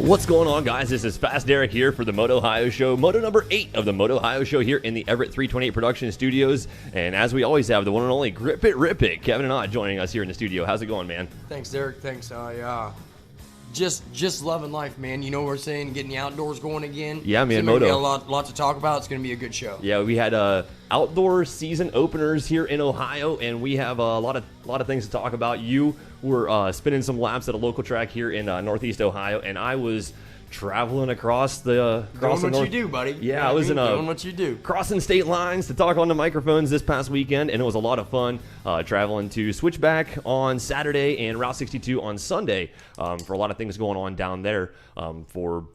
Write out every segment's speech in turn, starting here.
What's going on, guys? This is Fast Derek here for the MotOHIO Show, Moto number 8 of the MotOHIO Show here in the Everett 328 production studios. And as we always have, the one and only Grip It, Rip It, Kevin and I joining us here in the studio. How's it going, man? Thanks, Derek. Thanks. Just loving life, man. You know what we're saying? Getting the outdoors going again. Yeah, man, Moto. Moto. A lot to talk about. It's going to be a good show. Yeah, we had outdoor season openers here in Ohio, and we have a lot of things to talk about. You were spinning some laps at a local track here in Northeast Ohio, and I was traveling across the doing what you do, buddy. Yeah, I was doing what you do, crossing state lines to talk on the microphones this past weekend, and it was a lot of fun traveling to Switchback on Saturday and Route 62 on Sunday for a lot of things going on down there for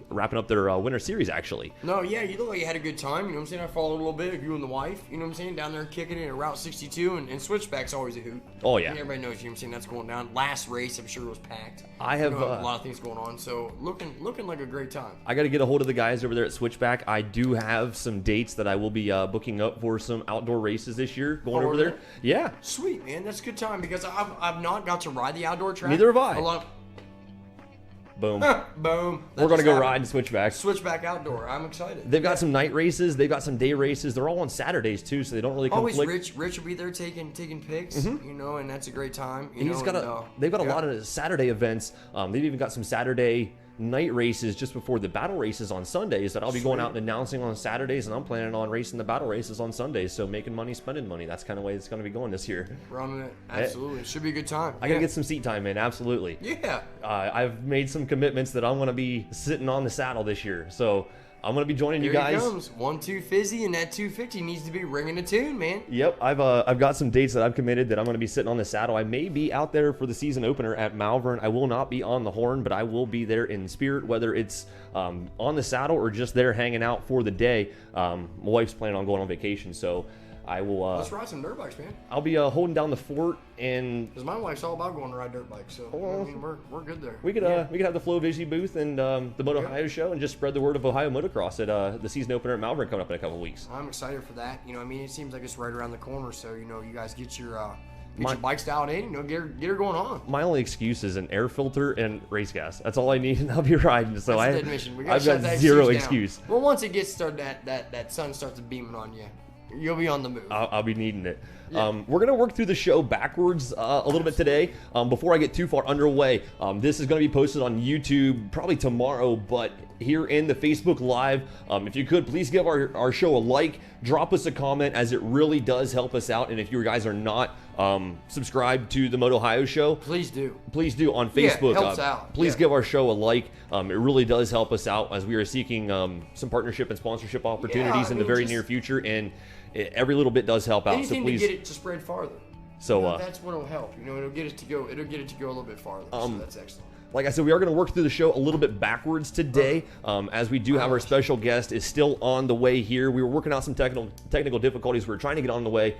wrapping up their winter series, actually. No, yeah, you look like you had a good time. You know what I'm saying? I followed a little bit of you and the wife. You know what I'm saying? Down there kicking it at Route 62, and Switchback's always a hoot. Oh, yeah. And everybody knows, you know what I'm saying? That's going down. Last race, I'm sure, was packed. I have a lot of things going on, so looking like a great time. I got to get a hold of the guys over there at Switchback. I do have some dates that I will be booking up for some outdoor races this year going over there. Yeah. Sweet, man. That's a good time because I've not got to ride the outdoor track. Neither have I. Boom. Boom. We're going to go ride and Switchback. Switchback outdoor. I'm excited. They've got some night races. They've got some day races. They're all on Saturdays, too, so they don't really conflict. Always Rich will be there taking pics, you know, and that's a great time. They've got a lot of Saturday events. They've even got some Saturday night races just before the battle races on Sundays that I'll be going out and announcing on Saturdays, and I'm planning on racing the battle races on Sundays, so making money, spending money. That's kind of the way it's going to be going this year. Running it. Absolutely. It should be a good time. I got to get some seat time in, absolutely. Yeah. I've made some commitments that I'm going to be sitting on the saddle this year, so I'm going to be joining you guys. Here it comes. 1-2 fizzy, and that 250 needs to be ringing a tune, man. Yep, I've got some dates that I've committed that I'm going to be sitting on the saddle. I may be out there for the season opener at Malvern. I will not be on the horn, but I will be there in spirit, whether it's on the saddle or just there hanging out for the day. My wife's planning on going on vacation, so I will. Let's ride some dirt bikes, man. I'll be holding down the fort, and because my wife's all about going to ride dirt bikes, so I mean, we're good there. We could have the Flow Visi booth and the MotOHIO Show, and just spread the word of Ohio motocross at the season opener at Malvern coming up in a couple weeks. I'm excited for that. You know, I mean, it seems like it's right around the corner, so you know, you guys get your bikes dialed in, you know, get her going on. My only excuse is an air filter and race gas. That's all I need, and I'll be riding. So I've got zero excuse. Well, once it gets started, that sun starts beaming on you, you'll be on the move. I'll be needing it. Yeah. We're going to work through the show backwards a little bit today. Before I get too far underway, this is going to be posted on YouTube probably tomorrow, but here in the Facebook Live, if you could, please give our show a like, drop us a comment, as it really does help us out. And if you guys are not subscribed to the MotOHIO Show, please do on Facebook. Yeah, helps out. Please give our show a like. It really does help us out as we are seeking some partnership and sponsorship opportunities in the very near future, and every little bit does help out. Anything so please to get it to spread farther. So you know, that's what'll help. You know, it'll get it to go a little bit farther. So that's excellent. Like I said, we are going to work through the show a little bit backwards today, as we do have our special guest is still on the way here. We were working out some technical difficulties. We were trying to get on the way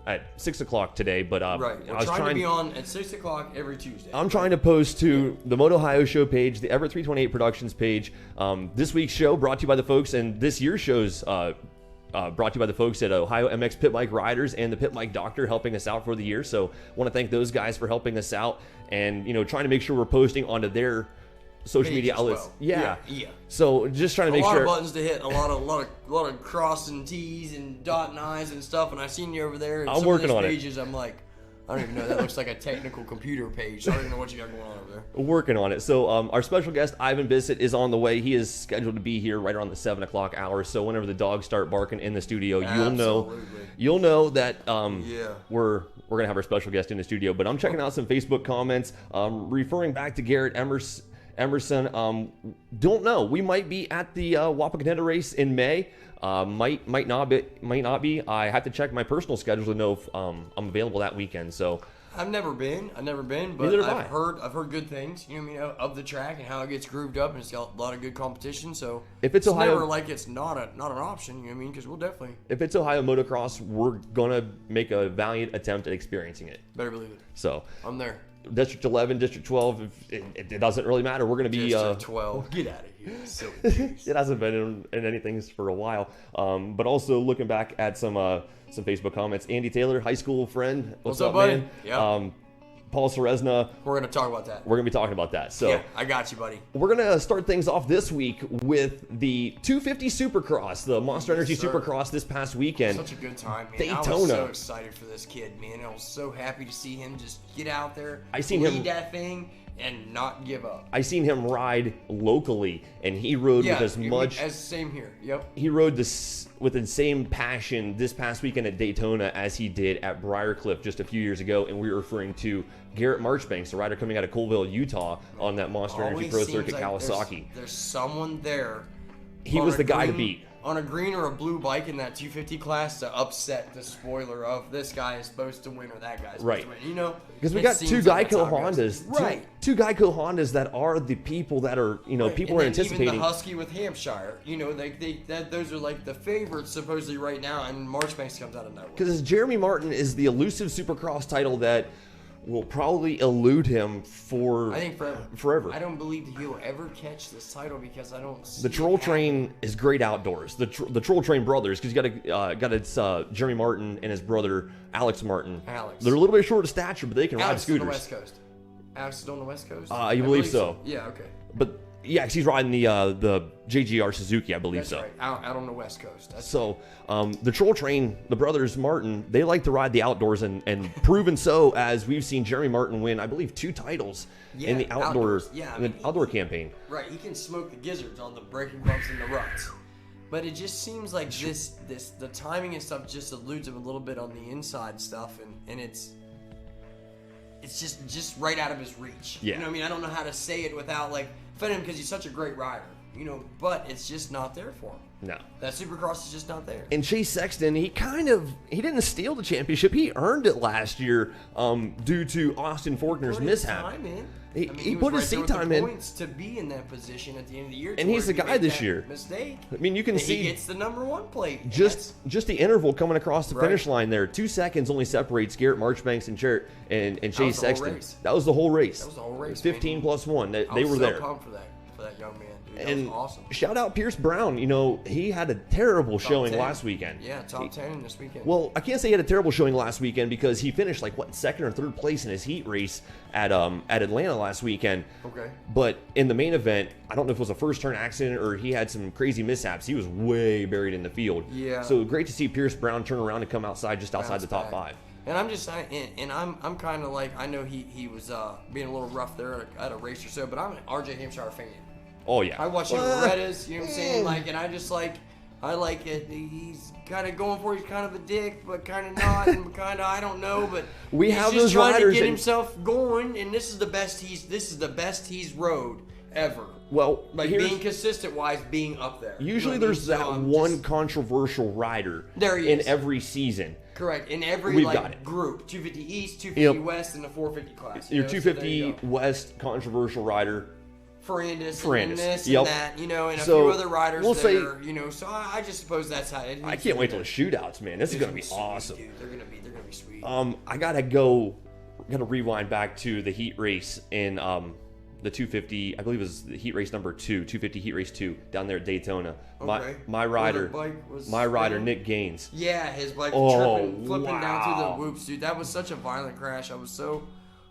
at 6 o'clock today, but right. We're trying to be on at 6 o'clock every Tuesday. I'm trying to post to the MotOHIO Show page, the Everett 328 Productions page. This week's show brought to you by the folks, and this year's show's brought to you by the folks at Ohio MX Pit Bike Riders and the Pit Bike Doctor, helping us out for the year. So want to thank those guys for helping us out, and you know, trying to make sure we're posting onto their social media outlets. Well. Yeah. So just trying to make sure. A lot of buttons to hit, a lot of crossing T's and dotting I's and stuff. And I seen you over there. And I'm working on pages, I'm like, I don't even know. That looks like a technical computer page. So I don't even know what you got going on over there. Working on it. So our special guest, Ivan Bissett, is on the way. He is scheduled to be here right around the 7 o'clock hour. So whenever the dogs start barking in the studio, you'll know that we're going to have our special guest in the studio. But I'm checking out some Facebook comments, referring back to Garrett Emerson. Don't know. We might be at the Wapa Contender race in May. Might not be. I have to check my personal schedule to know if I'm available that weekend. So I've never been, but I've heard good things. You know what I mean, of the track and how it gets grooved up, and it's got a lot of good competition. So if it's Ohio, never like it's not an option. You know what I mean? Because we'll definitely. If it's Ohio motocross, we're gonna make a valiant attempt at experiencing it. Better believe it. So I'm there. District 11, District 12, it doesn't really matter. We're going to be... District 12. Get out of here. It hasn't been in anything for a while. But also looking back at some Facebook comments. Andy Taylor, high school friend. What's up, buddy? Man? Yeah. Paul Serezna. We're going to talk about that. We're going to be talking about that. So yeah, I got you, buddy. We're going to start things off this week with the 250 Supercross, the Monster Energy Supercross this past weekend. Such a good time, man. Daytona. I was so excited for this kid, man. I was so happy to see him just get out there, lead that thing, and not give up. I seen him ride locally, and he rode with as much. Same here. Yep. He rode this with the same passion this past weekend at Daytona as he did at Briarcliff just a few years ago, and we were referring to Garrett Marchbanks, the rider coming out of Colville, Utah, on that Monster Energy Pro Circuit Kawasaki. There's someone there. He was the guy to beat. On a green or a blue bike in that 250 class to upset the spoiler of this guy is supposed to win or that guy's supposed to win. You know, because we got two Geico Hondas, two Geico Hondas that are the people that are, people are anticipating. Even the Husky with Hampshire, those are like the favorites supposedly right now, and Marchbanks comes out of nowhere. Because Jeremy Martin is the elusive Supercross title that will probably elude him for, I think, forever. I don't believe that he'll ever catch this title because I don't see the Troll Train is great outdoors. The Troll Train brothers, because you got it's Jeremy Martin and his brother Alex Martin. They're a little bit short of stature, but they can ride scooters. On the West Coast. Alex is on the West Coast? I believe so. Yeah, okay. But yeah, because he's riding the JGR Suzuki, I believe. That's right, out on the West Coast. The Troll Train, the brothers Martin, they like to ride the outdoors, and proven so, as we've seen Jeremy Martin win, I believe, 2 titles in the outdoors outdoor campaign. Right, he can smoke the gizzards on the braking bumps and the ruts. But it just seems like the timing and stuff just eludes him a little bit on the inside stuff, and it's just right out of his reach. Yeah. You know what I mean? I don't know how to say it without offending him because he's such a great rider. But it's just not there for him. No. That Supercross is just not there. And Chase Sexton, he didn't steal the championship. He earned it last year due to Austin Faulkner's mishap. He put his seat time in. Points to be in that position at the end of the year. And he's the guy this year. Mistake. I mean, you can see he gets the #1 plate. Just the interval coming across the finish line there. 2 seconds only separates Garrett Marchbanks and Chase Sexton. That was the whole race. 15 plus 1. They were there. I was so pumped for that young man. Dude, and that was awesome. Shout out Pierce Brown. He had a terrible showing last weekend. Yeah, top 10 this weekend. Well, I can't say he had a terrible showing last weekend because he finished second or third place in his heat race at Atlanta last weekend. Okay. But in the main event, I don't know if it was a first turn accident or he had some crazy mishaps. He was way buried in the field. Yeah. So great to see Pierce Brown turn around and come outside just outside the top 5. And I'm kind of I know he was being a little rough there at a race or so, but I'm an RJ Hampshire fan. Oh yeah. I watch him at Reddit's, you know what I'm saying? And I just I like it. He's kind of going for it. He's kind of a dick, but kind of not, and kind of I don't know. But we have he's those trying riders to get himself going, and this is the best he's rode ever. Well, being consistent wise, being up there. Usually, there's that one controversial rider in every season. Correct. In every group, 250 East, 250 West, and the 450 class. Your 250 West controversial rider. Ferrandis and this and that, and a few other riders there, so I just suppose that's how it is. I can't wait till the shootouts, man. This is going to be awesome. Dude, they're going to be sweet. I got to rewind back to the heat race in the 250, I believe it was the heat race number 2, 250 heat race 2 down there at Daytona. Okay. My rider, Nick Gaines. Yeah, his bike was tripping, flipping down through the whoops, dude. That was such a violent crash. I was so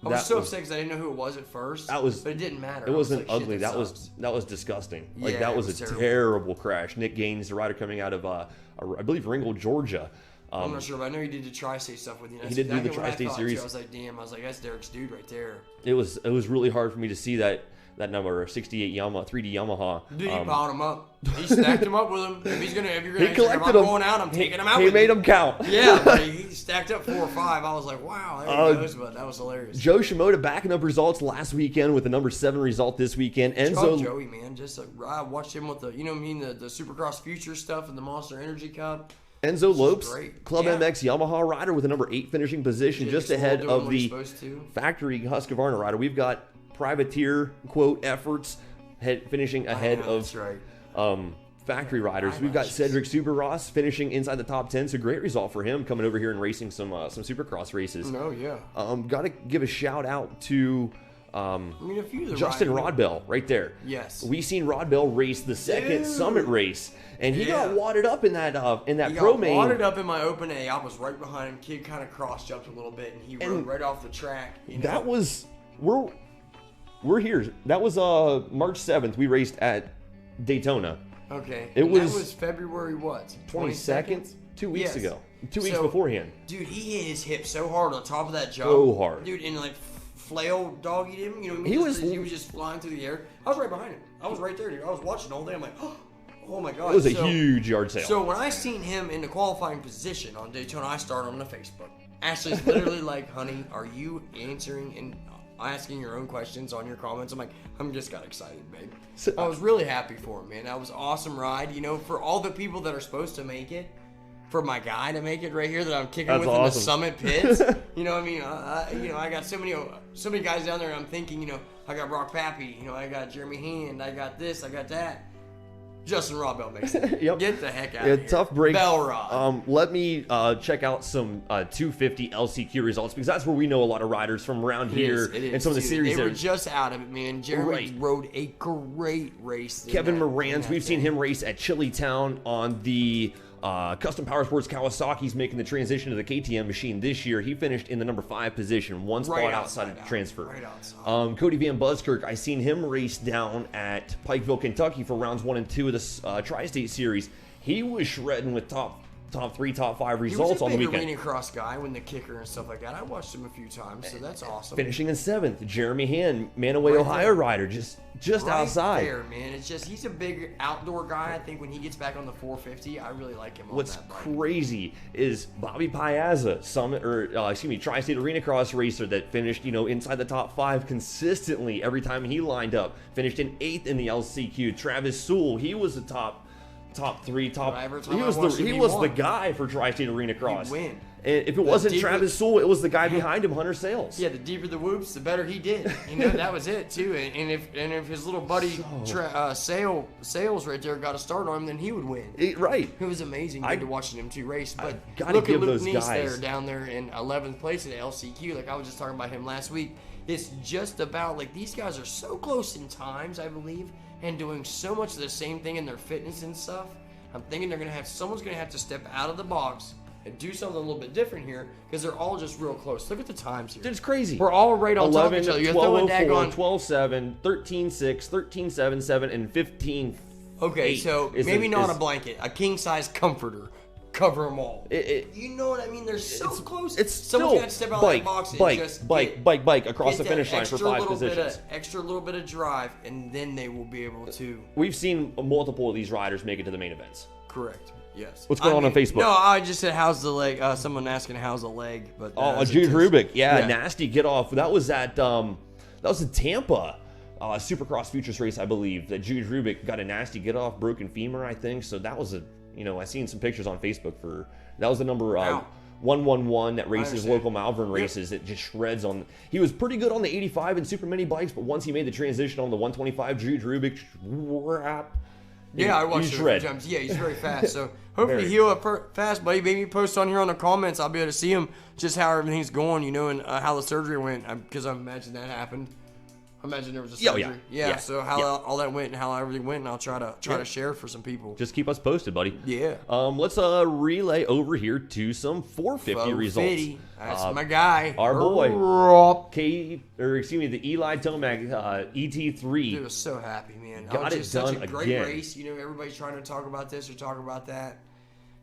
upset because I didn't know who it was at first. But it didn't matter. It wasn't ugly. That was disgusting. That was a terrible crash. Nick Gaines, the rider coming out of I believe Ringgold, Georgia. I'm not sure, but I know he did the Tri-State stuff with you. He did do the Tri-State series. I was like, damn. I was like, that's Derek's dude right there. It was really hard for me to see that number 68 Yamaha 3D Yamaha. Dude, he piled him up. He stacked him up with him. If you're gonna collected them. Going out, I'm taking him out. He made them count. Yeah, but he stacked up 4 or 5. I was like, wow, there he goes. But that was hilarious. Joe Shimoda backing up results last weekend with the number 7 result this weekend. Enzo Joey, man, I watched him with the the Supercross Future stuff and the Monster Energy Cup. Enzo Lopes, Club MX Yamaha rider with a number 8 finishing position, just ahead of the factory Husqvarna rider. We've got privateer efforts finishing ahead of factory riders. We've got Cedric Superross finishing inside the top 10, so great result for him coming over here and racing some Supercross races. No, yeah. Got to give a shout out to I mean, a few of the Justin Rodbell, right there. Yes. We seen Rodbell race the second Summit race, and he got wadded up in that pro main. He got wadded up in my open A. I was right behind him. Kid kind of cross jumped a little bit, and he rode right off the track. You know? That was we're here. That was March 7th. We raced at Daytona. Okay. That was February what? 22nd? 2 weeks ago. 2 weeks beforehand. Dude, he hit his hip so hard on top of that jump. So hard. Dude, and like flail doggied him. You know, he was just flying through the air. I was right behind him. I was right there, dude. I was watching all day. I'm like, oh my god. It was a huge yard sale. So when I seen him in the qualifying position on Daytona, I started on the Facebook. Ashley's literally like, honey, are you answering and asking your own questions on your comments? I'm like, I'm just got excited, babe. So, I was really happy for him, man. That was an awesome ride. You know, for all the people that are supposed to make it, for my guy to make it right here that I'm kicking with in the Summit pits. You know what I mean? I got so many guys down there, and I'm thinking, you know, I got Brock Pappy, you know, I got Jeremy Hand, I got this, I got that. Justin Rodbell makes it. Yep. Get the heck out of here. Tough break. Bell Rod. Let me check out some 250 LCQ results, because that's where we know a lot of riders from around here and some of the series. They were just out of it, man. Jeremy rode a great race. Kevin Moran's, we've seen him race at Chilitown on the Custom Power Sports Kawasaki's making the transition to the KTM machine this year. He finished in the number 5 position, one spot outside of the transfer. Right outside. Cody Van Buskirk, I seen him race down at Pikeville, Kentucky for rounds 1 and 2 of the Tri-State Series. He was shredding with top 3, top 5 results on the weekend. He was a big arena cross guy when the kicker and stuff like that. I watched him a few times, so that's awesome. Finishing in 7th, Jeremy Hand, Manaway, Ohio rider, just outside. There, man. It's just he's a big outdoor guy. I think when he gets back on the 450, I really like him. What's on that crazy is Bobby Piazza, Tri-State Arena Cross racer that finished, inside the top 5 consistently every time he lined up. Finished in 8th in the LCQ. Travis Sewell, he was the top 3, he was the guy for Tri-State Arena Cross. He'd win. And if it wasn't Travis Sewell, it was the guy behind him, Hunter Sales. Yeah, the deeper the whoops, the better he did. That was it too. And if his little buddy Sales right there got a start on him, then he would win. It was amazing to watching him 2 race. But look at Luke Neese there down there in 11th place at LCQ. Like I was just talking about him last week. It's just about like these guys are so close in times, I believe, and doing so much of the same thing in their fitness and stuff. I'm thinking someone's gonna have to step out of the box and do something a little bit different here because they're all just real close. Look at the times here. Dude, it's crazy. We're all right on 11, top of each other. 12:04, 12:07, 13:6, 13:77, and 15. Okay, so maybe not a blanket, a king size comforter. Cover them all. You know what I mean? They're so close. It's someone's still got to step out of that box and just bike across the finish line for 5 positions. Extra little bit of drive, and then they will be able to. We've seen multiple of these riders make it to the main events. Correct. Yes. What's going on Facebook? No, I just said how's the leg. Someone asking how's the leg, but Jude Rubik, nasty get off. That was at in Tampa. Supercross Futures race, I believe, that Jude Rubik got a nasty get off, broken femur, I think. So that was I seen some pictures on Facebook that was the number 111 that races local Malvern races. It just shreds on. He was pretty good on the 85 and super mini bikes, but once he made the transition on the 125, Jude Rubik, I watched it a few times. Yeah, he's very fast. So hopefully he'll up fast, buddy. Maybe post on here on the comments. I'll be able to see him just how everything's going, and how the surgery went, because I imagine that happened. I imagine there was a surgery. Yeah. So how all that went and how everything went, and I'll try to share for some people. Just keep us posted, buddy. Yeah. Let's relay over here to some 450 results. That's my guy. Our boy, the Eli Tomac ET3. Dude, I was so happy, man. Got it done such a great again. Race. Everybody's trying to talk about this or talk about that.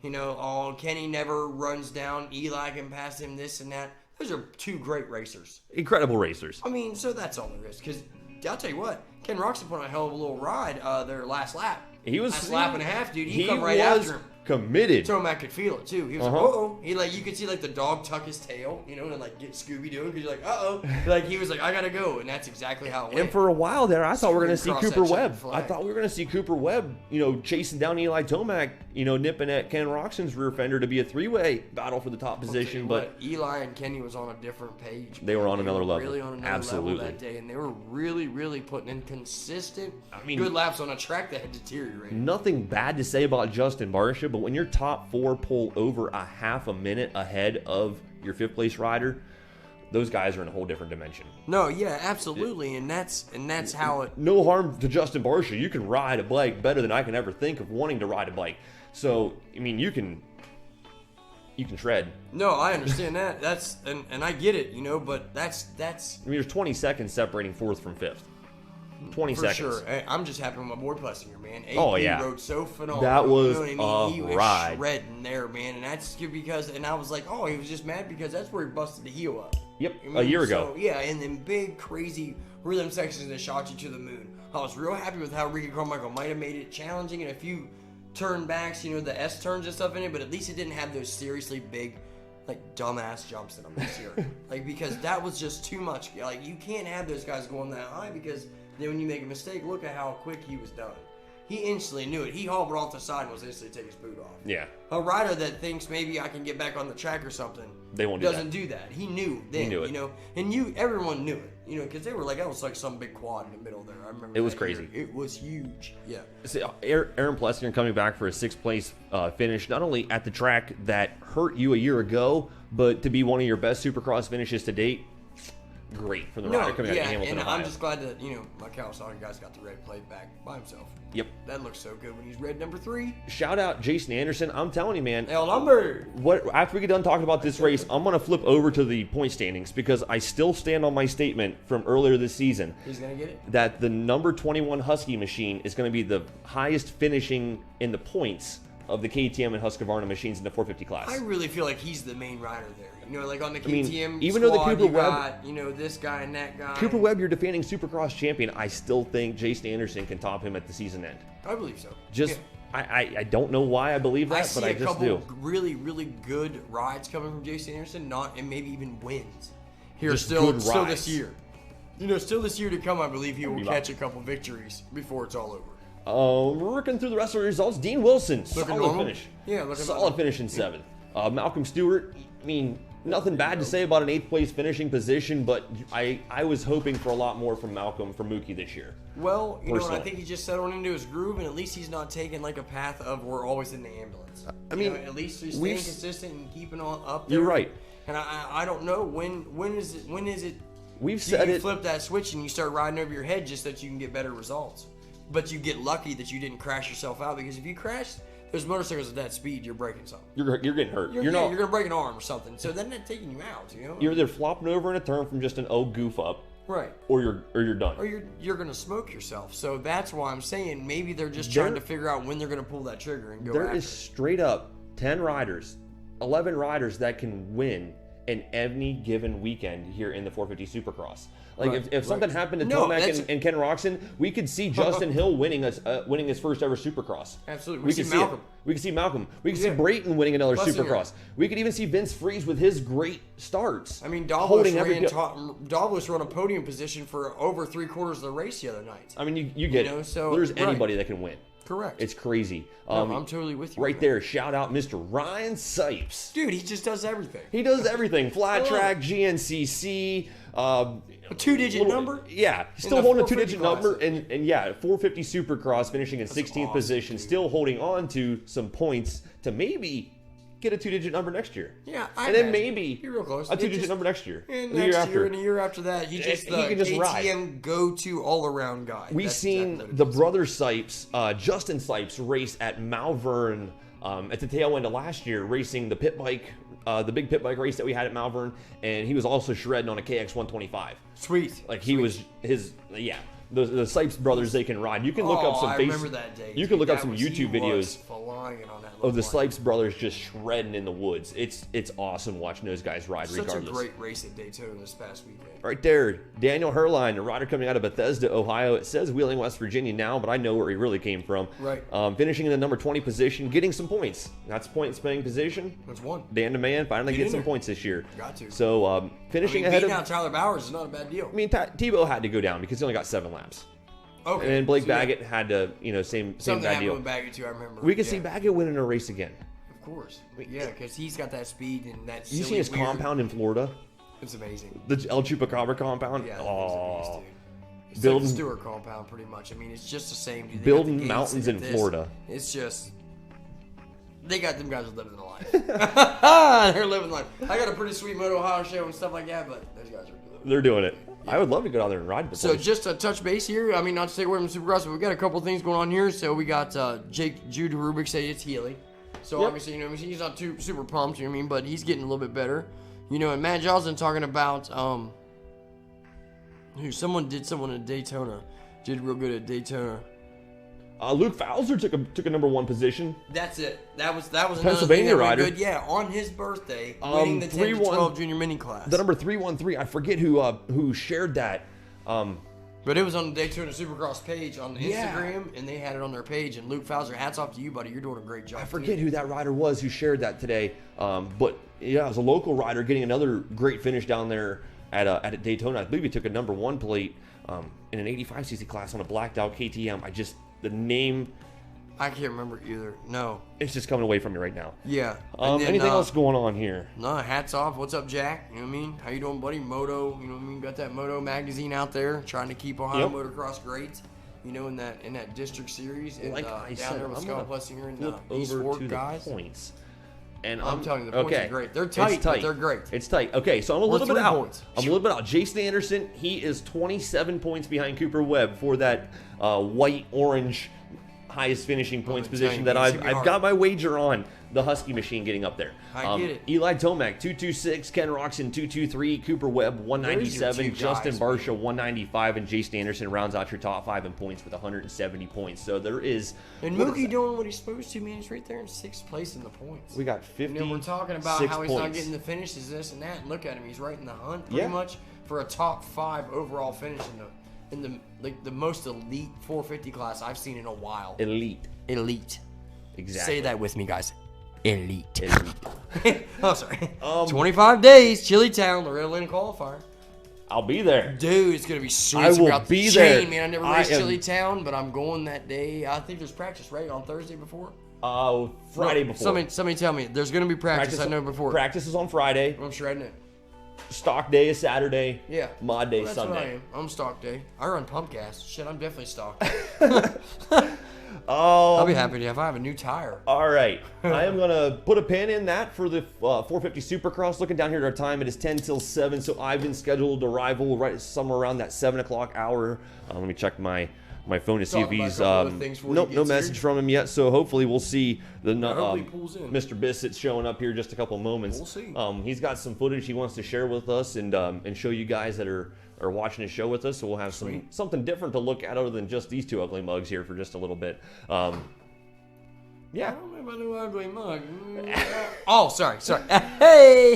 Kenny never runs down. Eli can pass him this and that. Those are 2 great racers. Incredible racers. I mean, so that's all there is. Because I'll tell you what, Ken Roxon put on a hell of a little ride their last lap. Last lap and a half, dude. He come right after him. Committed. Tomac could feel it too. He was like, uh-oh. You could see the dog tuck his tail, and get Scooby Doo because you're like, uh-oh. He was like, I gotta go, and that's exactly how it went. And for a while there, I thought we were gonna see Cooper Webb. I thought we were gonna see Cooper Webb, chasing down Eli Tomac, nipping at Ken Roxon's rear fender to be a 3-way battle for the top position. But Eli and Kenny was on a different page. They were on another level. Really on another level that day, and they were really, really putting in consistent, good laps on a track that had deteriorated. Nothing bad to say about Justin Barsha, but when you're top 4 pull over a half a minute ahead of your 5th place rider, those guys are in a whole different dimension. No, yeah, absolutely, and that's how it. No harm to Justin Barcia. You can ride a bike better than I can ever think of wanting to ride a bike. So I mean, you can shred. No, I understand that. That's and I get it, you know, but that's. I mean, there's 20 seconds separating fourth from fifth. 20 seconds. For sure. I'm just happy with my board Plessinger, man. Oh, yeah. Rode so phenomenal. That was you know what I mean? He was ride. shredding there, man. And that's because, and I was like, oh, he was just mad because that's where he busted the heel up. Yep, I mean, a year ago. So, yeah, and then big, crazy rhythm sections that shot you to the moon. I was real happy with how Ricky Carmichael might have made it challenging and a few turn backs, you know, the S turns and stuff in it, but at least it didn't have those seriously big, like, dumbass jumps in them this year. Like, because that was just too much. Like, you can't have those guys going that high because then when you make a mistake, look at how quick he was done. He instantly knew it. He hauled off the side and was instantly take his boot off. Yeah. A rider that thinks maybe I can get back on the track or something They won't doesn't do that. He knew then, He knew it. you know, and everyone knew it, you know, because they were like, that was like some big quad in the middle there. I remember It was that crazy. year. It was huge. Yeah. See, Aaron Plessinger coming back for a sixth place finish, not only at the track that hurt you a year ago, but to be one of your best Supercross finishes to date. Great from the rider coming out of Hamilton, and Ohio. I'm just glad that, you know, my Kawasaki guy's got the red plate back by himself. Yep. That looks so good when he's red number 3. Shout out Jason Anderson. I'm telling you, man. El number. What after we get done talking about this race, I'm gonna flip over to the point standings because I still stand on my statement from earlier this season. He's gonna get it. That the number 21 Husky machine is going to be the highest finishing in the points of the KTM and Husqvarna machines in the 450 class. I really feel like he's the main rider there. You know, like on the KTM mean, even though the squad, Cooper you Webb- got, you know, this guy and that guy. Cooper Webb, your defending Supercross champion, I still think Jason Anderson can top him at the season end. I believe so. Just, yeah. I don't know why I believe that, see but I a just couple do. really, really good rides coming from Jason Anderson, and maybe even wins here Just still good this rides. year. You know, still this year to come, I believe he will Be catch a couple victories before it's all over. Working through the rest of the results, Dean Wilson, Looking solid normal? finish. Yeah, looking solid normal. finish in 7th. Malcolm Stewart, I mean, nothing bad to say about an 8th place finishing position, but I was hoping for a lot more from Malcolm from Mookie this year. Well, you know, Personally. I think he's just settled into his groove, and at least he's not taking like a path of we're always in the ambulance. I You mean, know, at least he's we've- staying consistent and keeping on up there. You're right. And I don't know when is it We've do said you it. flip that switch and you start riding over your head just that you can get better results. But you get lucky that you didn't crash yourself out, because if you crash, there's motorcycles at that speed, you're breaking something. You're getting hurt. You're gonna break an arm or something. So then that's taking you out, you know? You're either flopping over in a turn from just an goof up, right. or you're done. Or you're gonna smoke yourself. So that's why I'm saying maybe they're just trying to figure out when they're gonna pull that trigger and go There after is it. straight up 10 riders, 11 riders that can win in any given weekend here in the 450 Supercross. Like Right, if something right. happened to No, Tomac that's- and Ken Roxon, we could see Justin Hill winning his first ever Supercross. Absolutely. We We could see see Malcolm. it. We could see Malcolm. We could see Yeah. Brayton winning another Plessinger. Supercross. We could even see Vince Freeze with his great starts. I mean, holding every Davos ran a podium position for over 3/4 of the race the other night. I mean, you get know, it. so- There's right. anybody that can win. Correct. It's crazy. No, I'm totally with you. Right on that. there, shout out Mr. Ryan Sipes. Dude, he just does everything. He does everything. Flat love track, GNCC. A 2-digit number? Yeah. Still the holding a 450 2-digit number. class. And yeah, 450 Supercross finishing in 16th awesome, position. dude. Still holding on to some points to maybe get a 2-digit number next year. Yeah, And then maybe You're real close. a It 2-digit just- number next year. And the year next after. year and a year after that, he He the can just ride. KTM go-to all-around guy. We've That's seen exactly what the it is. brother Sipes, Justin Sipes, race at Malvern at the tail end of last year, racing the pit bike, the big pit bike race that we had at Malvern, and he was also shredding on a KX 125. Sweet. Like he was the Sipes brothers, they can ride. You can look up some I remember that day. You can look up That some was- YouTube he videos was flying on that of the little bike. Sipes brothers just shredding in the woods. It's awesome watching those guys ride Such regardless. a great race at Daytona this past weekend. Right there, Daniel Herline, a rider coming out of Bethesda, Ohio. It says Wheeling, West Virginia now, but I know where he really came from. Right. Finishing in the number 20 position, getting some points. That's point spending position. That's one. Dan DeMan finally Get gets in some there. points this year. Got to. So finishing ahead beating of. out Tyler Bowers is not a bad deal. I mean, Tebow had to go down because he only got 7 laps. Okay. And then Blake so, yeah, Baggett had to, same Something bad happened deal. with Baggett too, I remember. We could Yeah, see Baggett winning a race again. Of course. Yeah, because he's got that speed and that You silly, see his weird- compound in Florida? It's amazing. The El Chupacabra compound? Yeah, Oh. it's a beast, dude. It's Building- like the Stewart compound, pretty much. I mean, it's just the same. Dude. They got Building the gates mountains and in this. Florida. It's just They got them guys living the life. They're living life. I got a pretty sweet MotOHIO show and stuff like that, but those guys are living. They're doing it. Yeah. I would love to go down there and ride. So just to touch base here, I mean, not to take away from Supercross, but we got a couple things going on here. So we got Jude Rubik say it's healing. So obviously, you know, he's not too super pumped, you know what I mean, but he's getting a little bit better. You know, and Matt Johnson talking about someone at Daytona, did real good at Daytona. Luke Fowler took a number 1 position. That's it. That was another Pennsylvania thing that rider. Good. Yeah, on his birthday, winning the 10 to 12 junior mini class. The number 313. I forget who shared that. But it was on the Daytona Supercross page on Instagram, and they had it on their page. And Luke Fowler, hats off to you, buddy. You're doing a great job. I forget who that rider was who shared that today. But yeah, it was a local rider getting another great finish down there at Daytona. I believe he took a number 1 plate in an 85cc class on a blacked out KTM. The name, I can't remember either. No, it's just coming away from me right now. Yeah. Anything else going on here? No, hats off. What's up, Jack? You know what I mean? How you doing, buddy? Moto. You know what I mean? Got that Moto magazine out there, trying to keep Ohio motocross great. You know, in that district series, and like I down said, there with Scott Plessinger and East Fork to guys. The points. And I'm telling you, the points are great. They're tight, but they're great. It's tight. Okay, so I'm a little bit out. I'm a little bit out. Jason Anderson, he is 27 points behind Cooper Webb for that white-orange highest finishing points position that I've got my wager on the Husky machine getting up there. I get it. Eli Tomac, 226, Ken Roxon, 223, Cooper Webb, 197, Justin Barsha, 195, and Jason Anderson rounds out your top 5 in points with 170 points. So there is... And Mookie doing what he's supposed to, man. He's right there in 6th place in the points. We got 50. And we're talking about how he's not getting the finishes, this and that. And look at him. He's right in the hunt pretty much for a top 5 overall finish in the most elite 450 class I've seen in a while. Elite. Exactly. Say that with me, guys. Elite. Oh, sorry. 25 days, Chillytown, the Red Atlanta qualifier. I'll be there. Dude, it's going to be sweet. I will be there. Man, I never raced Chillytown, but I'm going that day. I think there's practice, right, on Thursday before? Friday before. Somebody tell me. There's going to be practice. I know before. Practice is on Friday. I'm shredding it. Stock day is Saturday. Yeah. Mod day that's Sunday. What I am. I'm stock day. I run pump gas. Shit, I'm definitely stock. I'll be happy if I have a new tire. All right. I am going to put a pin in that for the 450 Supercross. Looking down here at our time, it is 10 till 7, so Ivan's scheduled to arrival right somewhere around that 7 o'clock hour. Let me check my phone to see if he's no message from him yet, so hopefully we'll see Mr. Bissett showing up here in just a couple moments. We'll see. He's got some footage he wants to share with us and show you guys that are watching his show with us, so we'll have something different to look at other than just these two ugly mugs here for just a little bit. Yeah. I don't know about no ugly mug. Oh, sorry. Hey!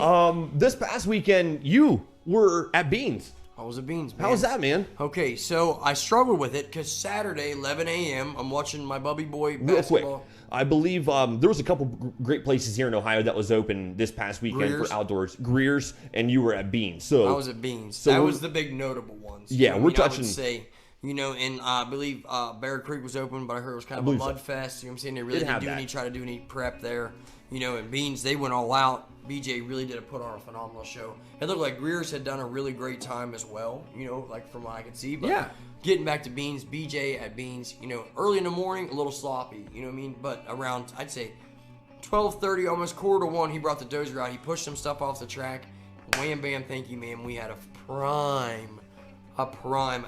This past weekend, you were at Beans. I was at Beans, man. How was that, man? Okay, so I struggled with it because Saturday, 11 a.m., I'm watching my Bubby Boy basketball. Real quick, I believe there was a couple great places here in Ohio that was open this past weekend for outdoors. Greer's, and you were at Beans. So I was at Beans. So that was the big notable ones. Yeah, we're touching... I would say, and I believe Bear Creek was open, but I heard it was kind of a mud fest. You know what I'm saying? They really didn't try to do any prep there. And Beans, they went all out. BJ really did put on a phenomenal show. It looked like Greer's had done a really great time as well, like from what I could see. But getting back to Beans, BJ at Beans, early in the morning, a little sloppy, you know what I mean? But around, I'd say, 12:30, almost 1:45, he brought the dozer out. He pushed some stuff off the track. Wham, bam, thank you, man. We had a prime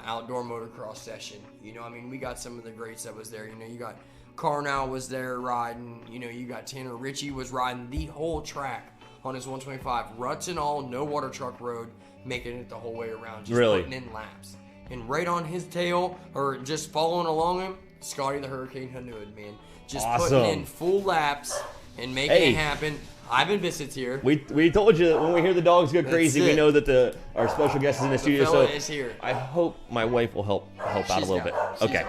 outdoor motocross session. We got some of the greats that was there. You got Carnell was there riding. You got Tanner Ritchie was riding the whole track on his 125, ruts and all, no water truck road, making it the whole way around, just putting in laps. And right on his tail, or just following along him, Scotty the Hurricane Hanud, man. Just putting in full laps and making it happen. Ivan Bissett's here. We told you that when we hear the dogs go crazy, we know that our special guest is in the studio. So is here. I hope my wife will help out a little bit. Okay,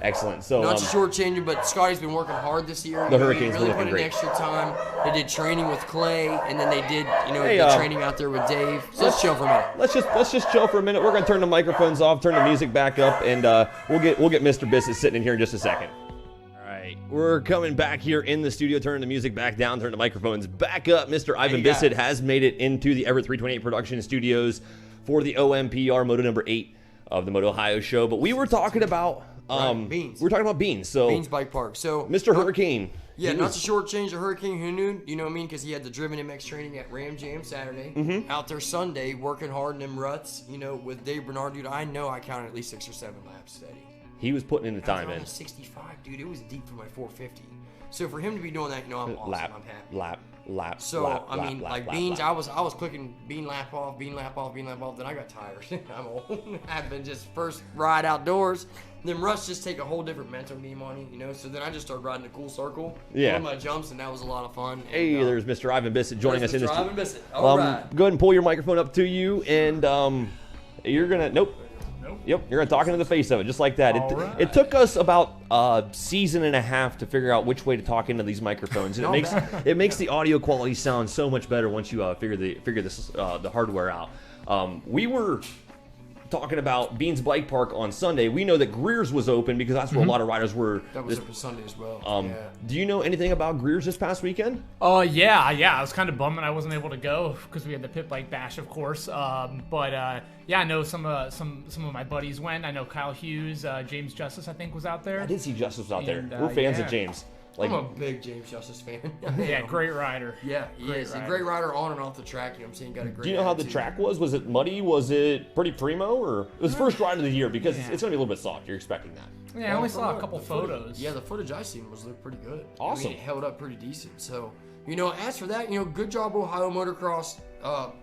excellent. So not to shortchange you, but Scotty's been working hard this year. The Hurricane's really been put in extra time. They did training with Clay, and then they did the training out there with Dave. So let's chill for a minute. Let's just chill for a minute. We're gonna turn the microphones off, turn the music back up, and we'll get Mr. Bissett sitting in here in just a second. We're coming back here in the studio, turning the music back down, turning the microphones back up. Mr. Ivan Bissett has made it into the Everett 328 production studios for the OMPR Moto number 8 of the MotOHIO show. But we were talking about Beans. We're talking about Beans. So Beans Bike Park. So Mr. Hurricane. Yeah, not to shortchange the Hurricane Hunu, you know what I mean? Because he had the Driven MX training at Ram Jam Saturday. Out there Sunday, working hard in them ruts, you know, with Dave Bernard, dude. I know I counted at least 6 or 7 laps steady. He was putting in the time in. 65, dude. It was deep for my 450. So for him to be doing that, you know, I'm awesome. I'm happy. Lap. So I mean, like Beans, I was clicking bean lap off. Then I got tired. I'm old. I've been just first ride outdoors. Then Russ just take a whole different mental beam on you, you know. So then I just started riding a cool circle. Yeah. Doing my jumps, and that was a lot of fun. Hey, there's Mr. Ivan Bissett joining us in this. Mr. Ivan Bissett. All right. Go ahead and pull your microphone up to you, and you're gonna. Nope. Yep, you're gonna talk into the face of it, just like that. It took us about a season and a half to figure out which way to talk into these microphones, and it makes the audio quality sound so much better once you figure the hardware out. We were talking about Beans Bike Park on Sunday. We know that Greer's was open because that's where a lot of riders were. That was open Sunday as well. Do you know anything about Greer's this past weekend? Yeah. I was kind of bummed I wasn't able to go because we had the Pit Bike Bash, of course. Yeah, I know some of my buddies went. I know Kyle Hughes, James Justice, I think, was out there. I did see Justice out there. We're fans of James. I'm a big James Justice fan. Yeah, great rider. Yeah, he is. A great rider on and off the track. You know what I'm saying? Got a great Do you know how the track was? Was it muddy? Was it pretty primo? Or it was first ride of the year because it's going to be a little bit soft. You're expecting that. Yeah, I only saw a couple photos. Yeah, the footage I seen looked pretty good. Awesome. I mean, it held up pretty decent. So, you know, as for that, you know, good job Ohio motocross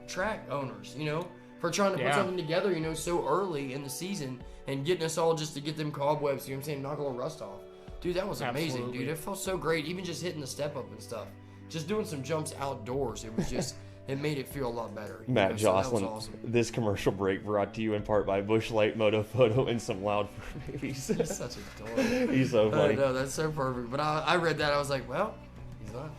track owners, you know, for trying to put something together, you know, so early in the season and getting us all just to get them cobwebs, you know what I'm saying, knock a little rust off. Dude, that was amazing, dude. It felt so great, even just hitting the step up and stuff. Just doing some jumps outdoors, it was just, it made it feel a lot better. Matt Jocelyn, awesome. This commercial break brought to you in part by Busch Light, Moto Photo, and some loud fur babies. He's such a dork. He's so funny. No, that's so perfect. But I read that, I was like, well,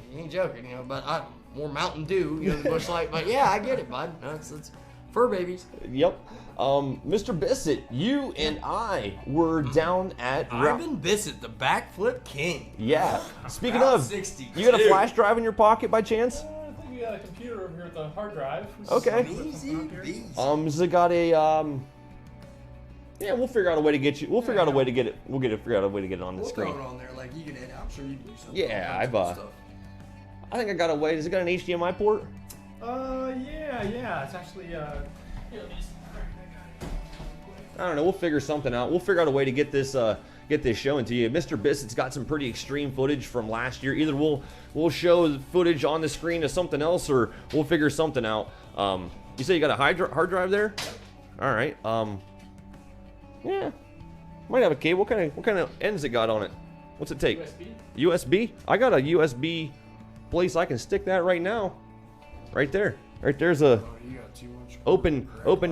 he ain't joking, you know, but more Mountain Dew, you know, the Busch Light. But yeah, I get it, bud. It's fur babies. Yep. Mr. Bissett, you and I were down at Ivan Bissett, the backflip king. Yeah. Speaking of, 62. You got a flash drive in your pocket by chance? I think we got a computer over here with a hard drive. Okay. Has it got a yeah, we'll figure out a way to get you. We'll figure out a way to get it. Figure out a way to get it on the screen. Throw it on there, like you can edit. I'm sure you can do something. Yeah, I think I got a way. Does it got an HDMI port? Yeah. It's actually I don't know. We'll figure something out. We'll figure out a way to get this showing to you. Mr. Bissett's got some pretty extreme footage from last year. Either we'll show the footage on the screen of something else, or we'll figure something out. You say you got a hard drive there? All right. Yeah. Might have a cable. What kind of ends it got on it? What's it take? USB? I got a USB place I can stick that right now. Right there. Right there's a open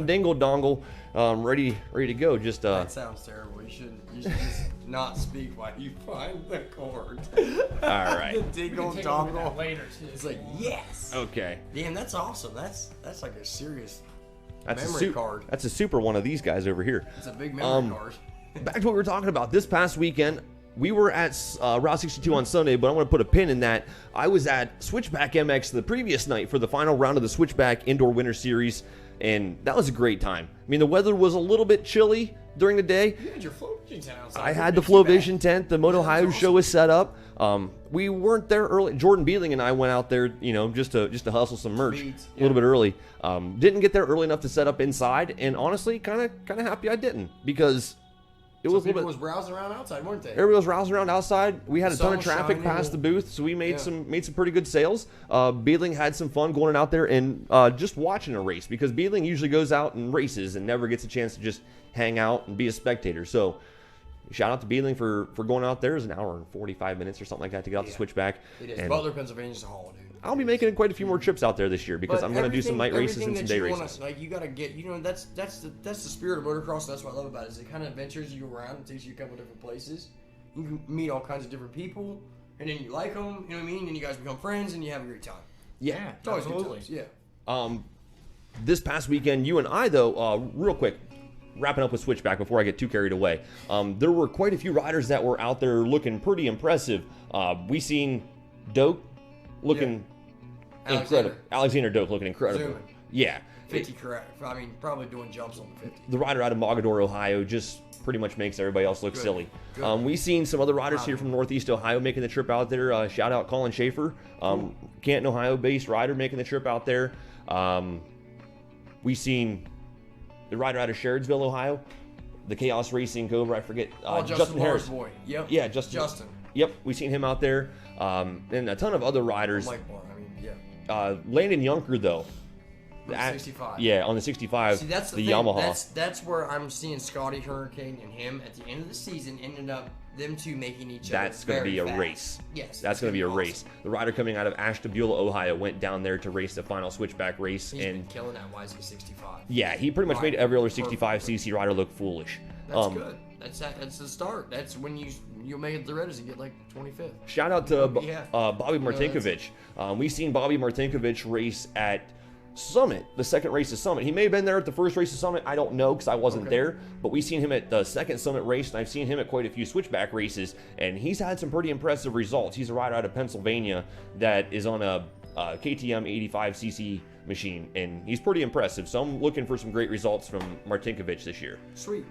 dingle dongle. Ready to go. Just that sounds terrible. You should just not speak while you find the cord. All right. The dingle dongle later too. It's like yes. Okay. Damn, that's awesome. That's like a serious memory card. That's a super one of these guys over here. It's a big memory card. Back to what we were talking about. This past weekend, we were at Route 62 on Sunday, but I want to put a pin in that. I was at Switchback MX the previous night for the final round of the Switchback Indoor Winter Series. And that was a great time. I mean, the weather was a little bit chilly during the day. You had your Flow Vision tent outside. I had the Flow Vision tent. The MotOHIO show was set up. We weren't there early. Jordan Beeling and I went out there, you know, just to hustle some merch a little bit early. Didn't get there early enough to set up inside, and honestly, kind of happy I didn't, because it was a little bit. Was browsing around outside, weren't they? Everybody was browsing around outside. We had a ton of traffic past the booth, so we made some pretty good sales. Beeling had some fun going out there and just watching a race, because Beeling usually goes out and races and never gets a chance to just hang out and be a spectator. So shout out to Beeling for going out there. It was an hour and 45 minutes or something like that to get out the Switchback. It is. Butler, Pennsylvania's a haul, dude. I'll be making quite a few more trips out there this year, because I'm going to do some night races and some day races. Like, you got to get, you know, that's the spirit of motocross. That's what I love about it. Is it kind of adventures you around and takes you a couple different places. You can meet all kinds of different people, and then you like them, you know what I mean? And you guys become friends, and you have a great time. Yeah, it's always good times. Yeah. This past weekend, you and I, though, real quick, wrapping up with Switchback before I get too carried away, there were quite a few riders that were out there looking pretty impressive. We seen Doak looking incredible. Alexander Doak looking incredible. Zooming. Yeah. 50 correct. I mean, probably doing jumps on the 50. The rider out of Mogadore, Ohio, just pretty much makes everybody else look silly. We've seen some other riders here from Northeast Ohio making the trip out there. Shout out Colin Schaefer, Canton, Ohio-based rider making the trip out there. We've seen the rider out of Sherrodsville, Ohio, the Chaos Racing Cobra. I forget. Justin Harris. Boy. Yep. Yeah, Justin. Yep, we've seen him out there, and a ton of other riders. Mike Barr, I mean, yeah. Landon Yunker, though. On the 65. Yeah, on the 65. See, that's the thing. Yamaha. That's where I'm seeing Scotty Hurricane and him at the end of the season ended up them two making each other. That's going to be a race. Yes. That's going to be a race. The rider coming out of Ashtabula, Ohio, went down there to race the final switchback race. He's been killing that YZ65. Yeah, he pretty much made every other 65cc rider look foolish. That's good. That's the start. That's when you make it to the Redders and get like 25th. Shout out to Bobby Martinkovich. We've seen Bobby Martinkovich race at Summit, the second race of Summit. He may have been there at the first race of Summit. I don't know because I wasn't there. But we've seen him at the second Summit race, and I've seen him at quite a few switchback races, and he's had some pretty impressive results. He's a rider out of Pennsylvania that is on a KTM 85cc machine, and he's pretty impressive. So I'm looking for some great results from Martinkovich this year. Sweet.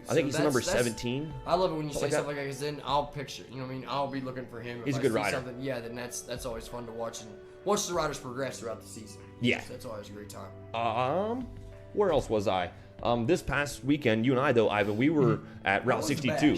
I think he's number 17. I love it when you say stuff like that because then I'll picture. You know what I mean? I'll be looking for him. He's a good rider. Yeah, then that's always fun to watch and watch the riders progress throughout the season. Yeah, that's always a great time. Where else was I? This past weekend, you and I though, Ivan, we were at Route 62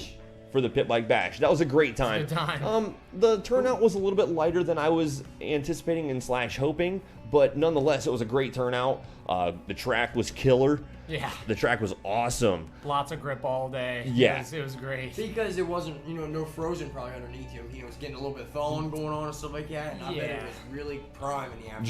for the Pit Bike Bash. That was a great time. Good time. The turnout was a little bit lighter than I was anticipating and / hoping, but nonetheless, it was a great turnout. The track was killer. Yeah. The track was awesome. Lots of grip all day. Yeah. It was great. Because it wasn't, no frozen probably underneath you. It was getting a little bit of thawing going on and stuff like that. And I bet it was really prime in the afternoon.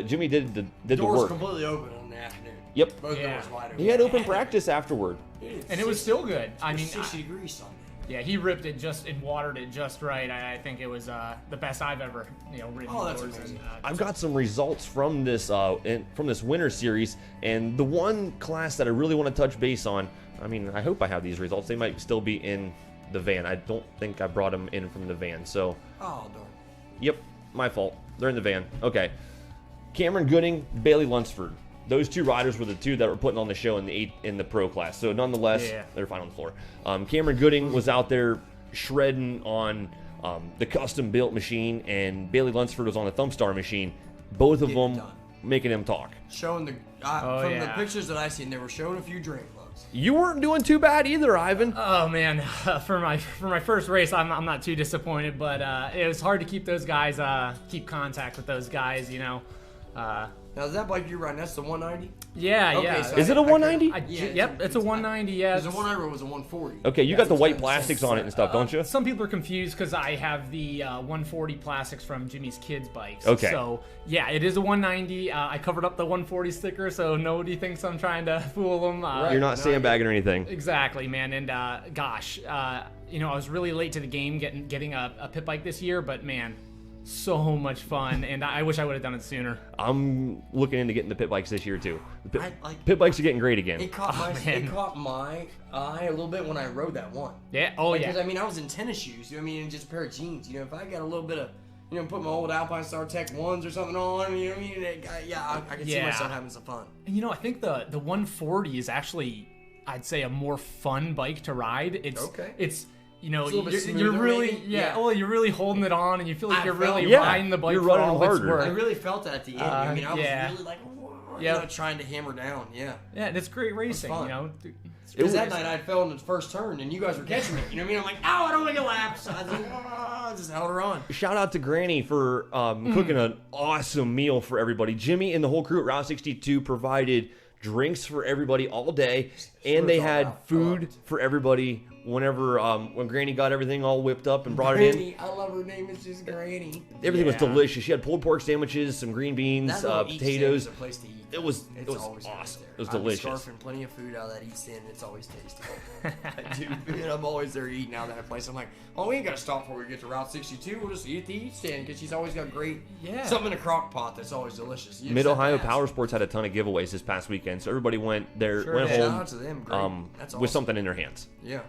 Jimmy did the doors work. Completely open in the afternoon. Yep. Both doors wide open. He had open practice afterward. And it was still good. I mean, 60 degrees Sunday. Yeah, he ripped it and watered it just right. I think it was the best I've ever, ridden. Oh, that's amazing. I've got some results from this winter series, and the one class that I really want to touch base on. I mean, I hope I have these results. They might still be in the van. I don't think I brought them in from the van. So. Oh, darn. Yep, my fault. They're in the van. Okay. Cameron Gooding, Bailey Lunsford. Those two riders were the two that were putting on the show in the pro class. So nonetheless, they're fine on the floor. Cameron Gooding was out there shredding on the custom built machine, and Bailey Lunsford was on the Thumpstar machine. Both of them making him talk. Showing the pictures that I seen, they were showing a few drain plugs. You weren't doing too bad either, Ivan. Oh man, for my first race, I'm not too disappointed, but it was hard to keep those guys keep contact with those guys. Now, is that bike you're riding? That's the 190? Yeah. So is it a 190? Yep, it's a 190, yeah. The 190 was a 140. Okay, you got the white plastics on it and stuff, don't you? Some people are confused because I have the 140 plastics from Jimmy's kids' bikes. Okay. So, yeah, it is a 190. I covered up the 140 sticker, so nobody thinks I'm trying to fool them. You're not sandbagging or anything. Exactly, man. And, gosh, I was really late to the game getting a pit bike this year, but, man, so much fun, and I wish I would have done it sooner. I'm looking into getting the pit bikes this year too. The pit bikes are getting great again. It caught my eye a little bit when I rode that one. Yeah. Oh yeah. Because I mean, I was in tennis shoes. And just a pair of jeans. If I got a little bit of, put my old Alpine Star Tech 1s or something on. I could see myself having some fun. And I think the 140 is actually, I'd say, a more fun bike to ride. It's you're really you're really holding it on, and you feel like you're really riding the bike. You're running harder. I really felt that at the end. I was really like, trying to hammer down. Yeah, and it's great racing. Because that night I fell in the first turn, and you guys were catching me. I'm like, oh, I don't want to get laps. So I just held her on. Shout out to Granny for cooking an awesome meal for everybody. Jimmy and the whole crew at Route 62 provided drinks for everybody all day, and they had food for everybody whenever when Granny got everything all whipped up and brought it in. I love her name. It's just Granny. Everything was delicious. She had pulled pork sandwiches, some green beans, potatoes. A place to eat. It was awesome. It was delicious. I'm scarfing plenty of food out of that eat stand. It's always tasty. Dude, I'm always there eating out of that place. I'm like, we ain't got to stop before we get to Route 62. We'll just eat at the eat stand because she's always got great something in a crock pot that's always delicious. MotOHIO Power Sports had a ton of giveaways this past weekend, so everybody went home to them. With something in their hands. Yeah.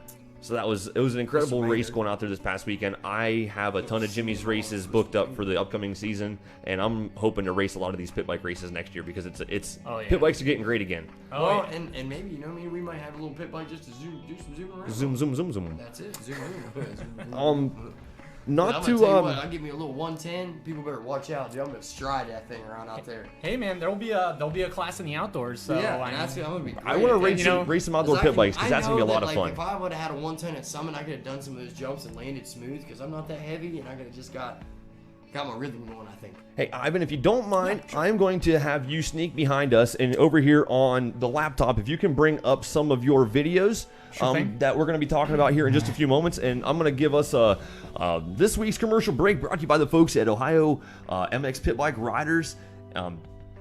So it was an incredible race going out there this past weekend. I have a ton of Jimmy's races booked up for the upcoming season, and I'm hoping to race a lot of these pit bike races next year because pit bikes are getting great again. Oh, well, and maybe we might have a little pit bike just to do some zoom around. Zoom. That's it. Zoom. I'll give me a little 110. People better watch out, dude. I'm gonna stride that thing around out there. Hey man, there'll be a class in the outdoors. So yeah, that's gonna be great. I want to race some outdoor pit bikes because that's gonna be a lot of fun. If I would have had a 110 at Summit, I could have done some of those jumps and landed smooth because I'm not that heavy, and I could have just got my rhythm going, I think. Hey, Ivan, if you don't mind, I'm going to have you sneak behind us and over here on the laptop, if you can bring up some of your videos that we're going to be talking about here in just a few moments. And I'm going to give us this week's commercial break brought to you by the folks at Ohio MX Pit Bike Riders.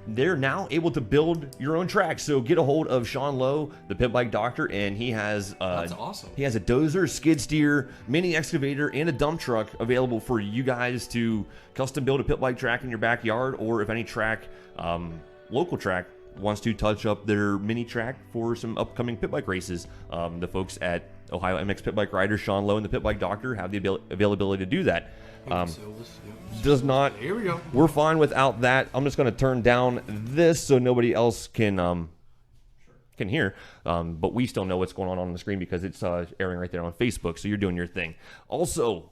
They're now able to build your own track. So get a hold of Sean Lowe, the pit bike doctor, and he has that's awesome. He has a dozer, skid steer, mini excavator, and a dump truck available for you guys to custom build a pit bike track in your backyard, or if any track, local track, wants to touch up their mini track for some upcoming pit bike races. The folks at Ohio MX Pit Bike Riders, Sean Lowe and the pit bike doctor, have the availability to do that. Does not. Here we go. We're fine without that. I'm just going to turn down this so nobody else can hear. But we still know what's going on the screen because it's airing right there on Facebook. So you're doing your thing. Also,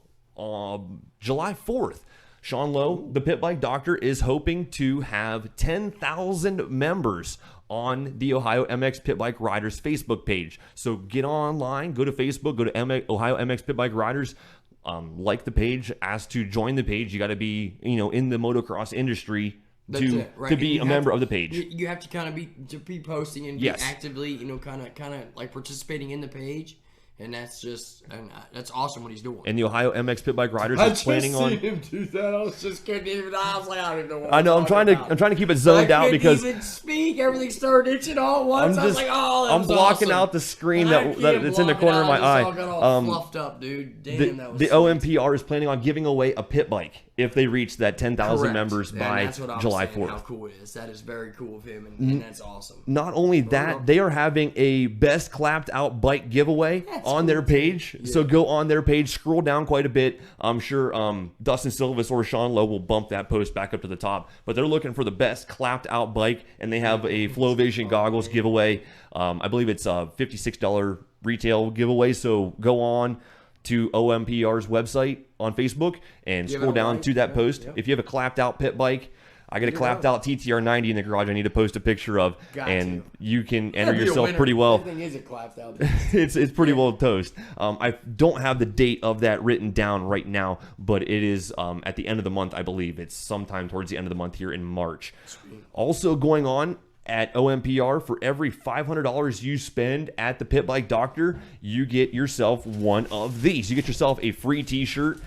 July 4th, Sean Lowe, the pit bike doctor, is hoping to have 10,000 members on the Ohio MX Pit Bike Riders Facebook page. So get online, go to Facebook, go to Ohio MX Pit Bike Riders. Like the page, ask to join the page. You got to be, in the motocross industry to be a member of the page. You have to kind of be posting and be actively, kind of like participating in the page. And that's that's awesome what he's doing. And the Ohio MX Pit Bike Riders is planning on. I just seen him do that. I was just kidding. I was like, I don't even know what I know. I'm trying to keep it zoned out because I couldn't even speak. Everything started itching all at once. I was like, oh, I'm blocking out the screen that's in the corner of my eye. All got all fluffed up, dude. Damn, that was the OMPR is planning on giving away a pit bike if they reach that 10,000 members by July 4th. How cool it is. That is very cool of him, and that's awesome. Not only that, they are having a best clapped out bike giveaway on their page. Yeah. So go on their page, scroll down quite a bit. I'm sure Dustin Silvis or Sean Lowe will bump that post back up to the top. But they're looking for the best clapped out bike, and they have a Flow Vision goggles giveaway. I believe it's a $56 retail giveaway. So go on to OMPR's website on Facebook and scroll down to that post. Yep. If you have a clapped out pit bike, I got a clapped out TTR 90 in the garage I need to post a picture of, you can enter yourself pretty well. Everything is a clapped out. it's pretty well toast. I don't have the date of that written down right now, but it is at the end of the month, I believe. It's sometime towards the end of the month here in March. Sweet. Also going on at OMPR, for every $500 you spend at the Pit Bike Doctor, you get yourself one of these. You get yourself a free t-shirt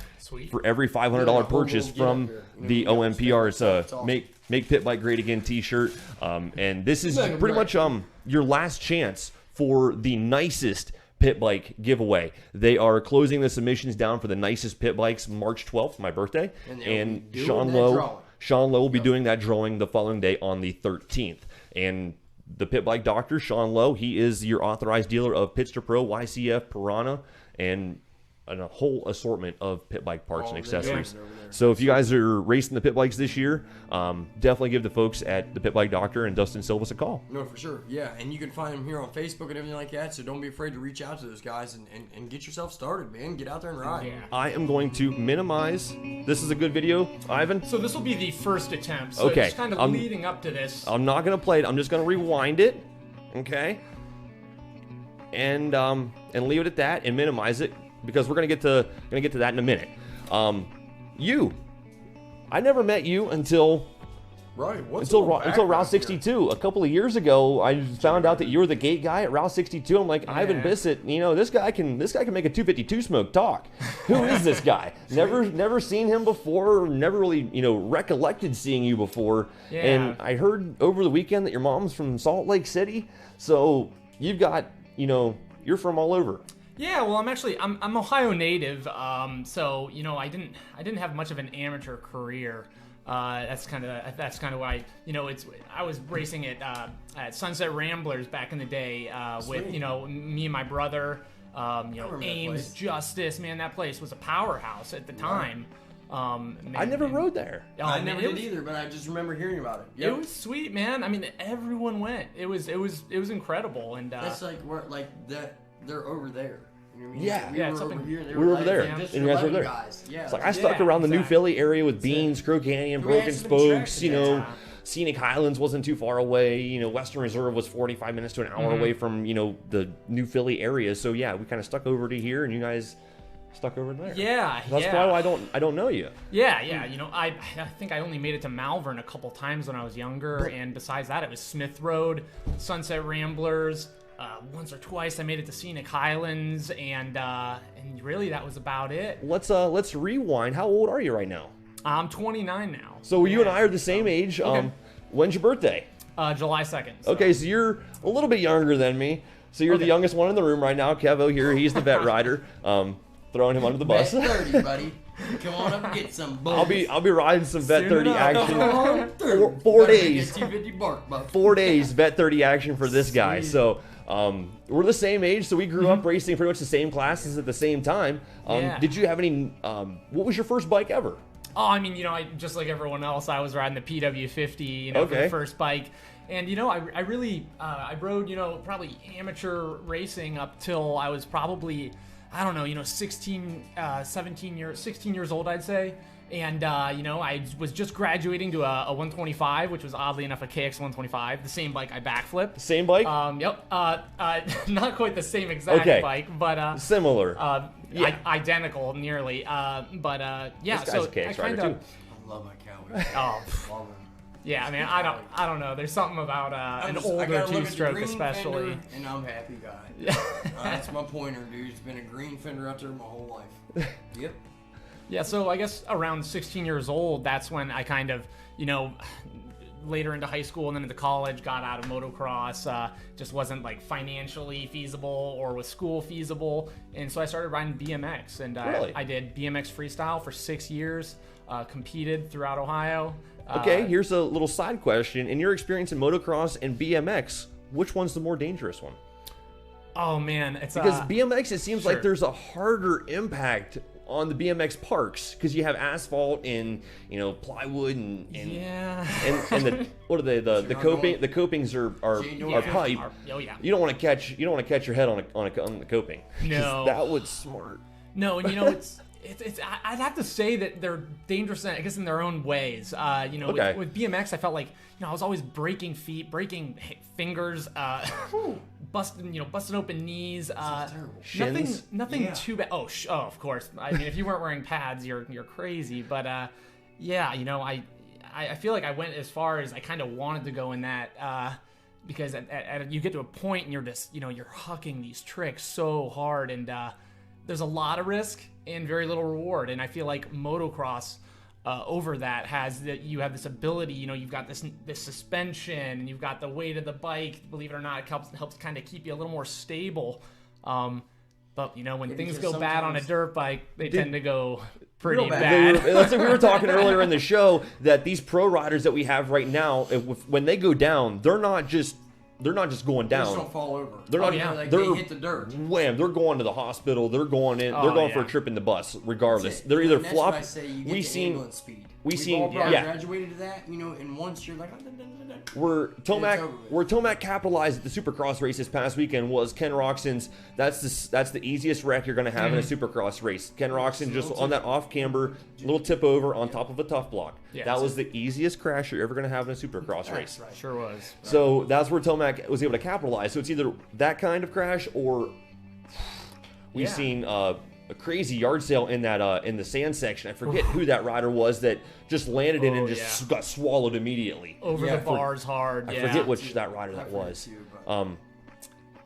for every $500 purchase from the OMPR. It's a Make Pit Bike Great Again t-shirt. And this is pretty much your last chance for the nicest pit bike giveaway. They are closing the submissions down for the nicest pit bikes March 12th, my birthday. And Sean Lowe will be doing that drawing the following day on the 13th. And the Pit Bike Doctor, Sean Lowe, he is your authorized dealer of Pitster Pro, YCF, Piranha, and a whole assortment of pit bike parts and accessories. So if you guys are racing the pit bikes this year, definitely give the folks at the Pit Bike Doctor and Dustin Silvis a call. No, for sure. Yeah, and you can find them here on Facebook and everything like that, so don't be afraid to reach out to those guys and get yourself started, man. Get out there and ride. Yeah. I am going to minimize. This is a good video, Ivan. So this will be the first attempt. So it's kind of leading up to this. I'm not going to play it. I'm just going to rewind it, okay? And leave it at that and minimize it, because we're gonna get to that in a minute. I never met you until Route 62. A couple of years ago, I found out that you were the gate guy at Route 62. I'm like, Ivan Bissett, this guy can make a 252 smoke talk. Who is this guy? Never seen him before. Never really recollected seeing you before. Yeah. And I heard over the weekend that your mom's from Salt Lake City. So you've got you're from all over. Yeah, well, I'm Ohio native, so I didn't have much of an amateur career. That's kind of why I was racing at Sunset Ramblers back in the day with me and my brother. Ames, Justice, man, that place was a powerhouse at the time. I never rode there. I never did either, but I just remember hearing about it. Yep. It was sweet, man. I mean, everyone went. It was incredible, and that's like they're over there. You know what I mean? Yeah, we were over here. We were over there, and you guys were there. Guys. Yeah, it's like I stuck around the New Philly area with Beans, Crow Canyon, Broken Spokes. Scenic Highlands wasn't too far away. Western Reserve was 45 minutes to an hour away from the New Philly area. So yeah, we kind of stuck over to here, and you guys stuck over there. Yeah, that's why I don't know you. Yeah. I think I only made it to Malvern a couple times when I was younger, and besides that, it was Smith Road, Sunset Ramblers. Once or twice I made it to Scenic Highlands, and really that was about it. Let's rewind. How old are you right now? I'm 29 now. So you and I are the same age. Okay. When's your birthday? July 2nd. So. Okay, so you're a little bit younger than me. So you're the youngest one in the room right now. Kevo here, he's the vet rider. Throwing him under the bus. Vet 30, buddy. Come on up and get some bullets. I'll be riding some Vet 30 action. Come on through. 4 days. Get 250 bark, 4 days Vet 30 action for this guy. So we're the same age, so we grew up racing pretty much the same classes at the same time. Did you have any? What was your first bike ever? Oh, I mean, I just like everyone else, I was riding the PW50, for the first bike. And, I really, I rode, probably amateur racing up till I was probably, 16 years old, I'd say. And, I was just graduating to a 125, which was oddly enough a KX 125, the same bike I backflipped. Same bike? Yep. Not quite the same exact bike, but... similar. Identical, nearly. Yeah, this guy's so a KX I rider, too. I love my Cowboys. Oh, yeah, I mean, I don't know. There's something about an older two-stroke, especially. Fender, and I'm a happy guy. That's my pointer, dude. It's been a green fender out there my whole life. Yep. Yeah, so I guess around 16 years old, that's when I kind of, later into high school and then into college, got out of motocross. Just wasn't like financially feasible or with school feasible, and so I started riding BMX. And I did BMX freestyle for 6 years. Competed throughout Ohio. Okay, here's a little side question. In your experience in motocross and BMX, which one's the more dangerous one? Oh man, it's because BMX, it seems like there's a harder impact on the BMX parks because you have asphalt and plywood and the what are they the copings are pipe. Oh yeah. You don't want to catch your head on the coping. No, that would smart. No, and it's I'd have to say that they're dangerous, I guess, in their own ways. With BMX, I felt like I was always breaking feet, breaking fingers, busting open knees. Nothing too bad. Oh, of course. I mean, if you weren't wearing pads, you're crazy. But I feel like I went as far as I kind of wanted to go in that. Because you get to a point and you're just you're hucking these tricks so hard, and there's a lot of risk and very little reward. And I feel like motocross over that you have this ability, you've got this suspension, and you've got the weight of the bike. Believe it or not, it helps kind of keep you a little more stable. But when things go bad on a dirt bike, they tend to go pretty bad. That's like we were talking earlier in the show, that these pro riders that we have right now, when they go down, they're not just going down. They just don't fall over. They're they hit the dirt. Wham! They're going to the hospital. They're going in. They're going for a trip in the bus, regardless. They're either flop. We've all graduated to that, and once you're like, where Tomac capitalized at the Supercross race this past weekend was Ken Roxon's. That's the easiest wreck you're going to have in a Supercross race. Ken Roxon just on that off camber, little tip over on top of a tough block. Yeah, that was the easiest crash you're ever going to have in a Supercross race. Right. Sure was. So that's where Tomac was able to capitalize. So it's either that kind of crash, or we've seen a crazy yard sale in that in the sand section. I forget who that rider was that just landed in and just got swallowed immediately. Over the bars hard. I forget which that rider that was.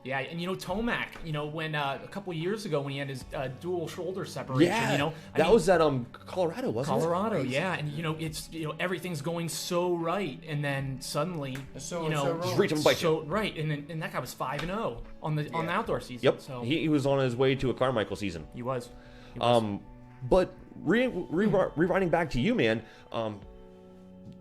Yeah, and Tomac, when a couple years ago when he had his dual shoulder separation, that was at Colorado, wasn't it? Colorado, yeah, and it's everything's going so right, and then suddenly just reach him by right, and that guy was 5-0 on the outdoor season. Yep, so he was on his way to a Carmichael season. He was. But rewinding back to you, man.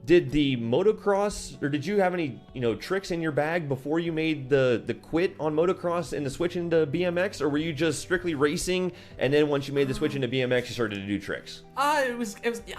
Did the motocross, or did you have any, tricks in your bag before you made the quit on motocross and the switch into BMX, or were you just strictly racing, and then once you made the switch into BMX, you started to do tricks? It was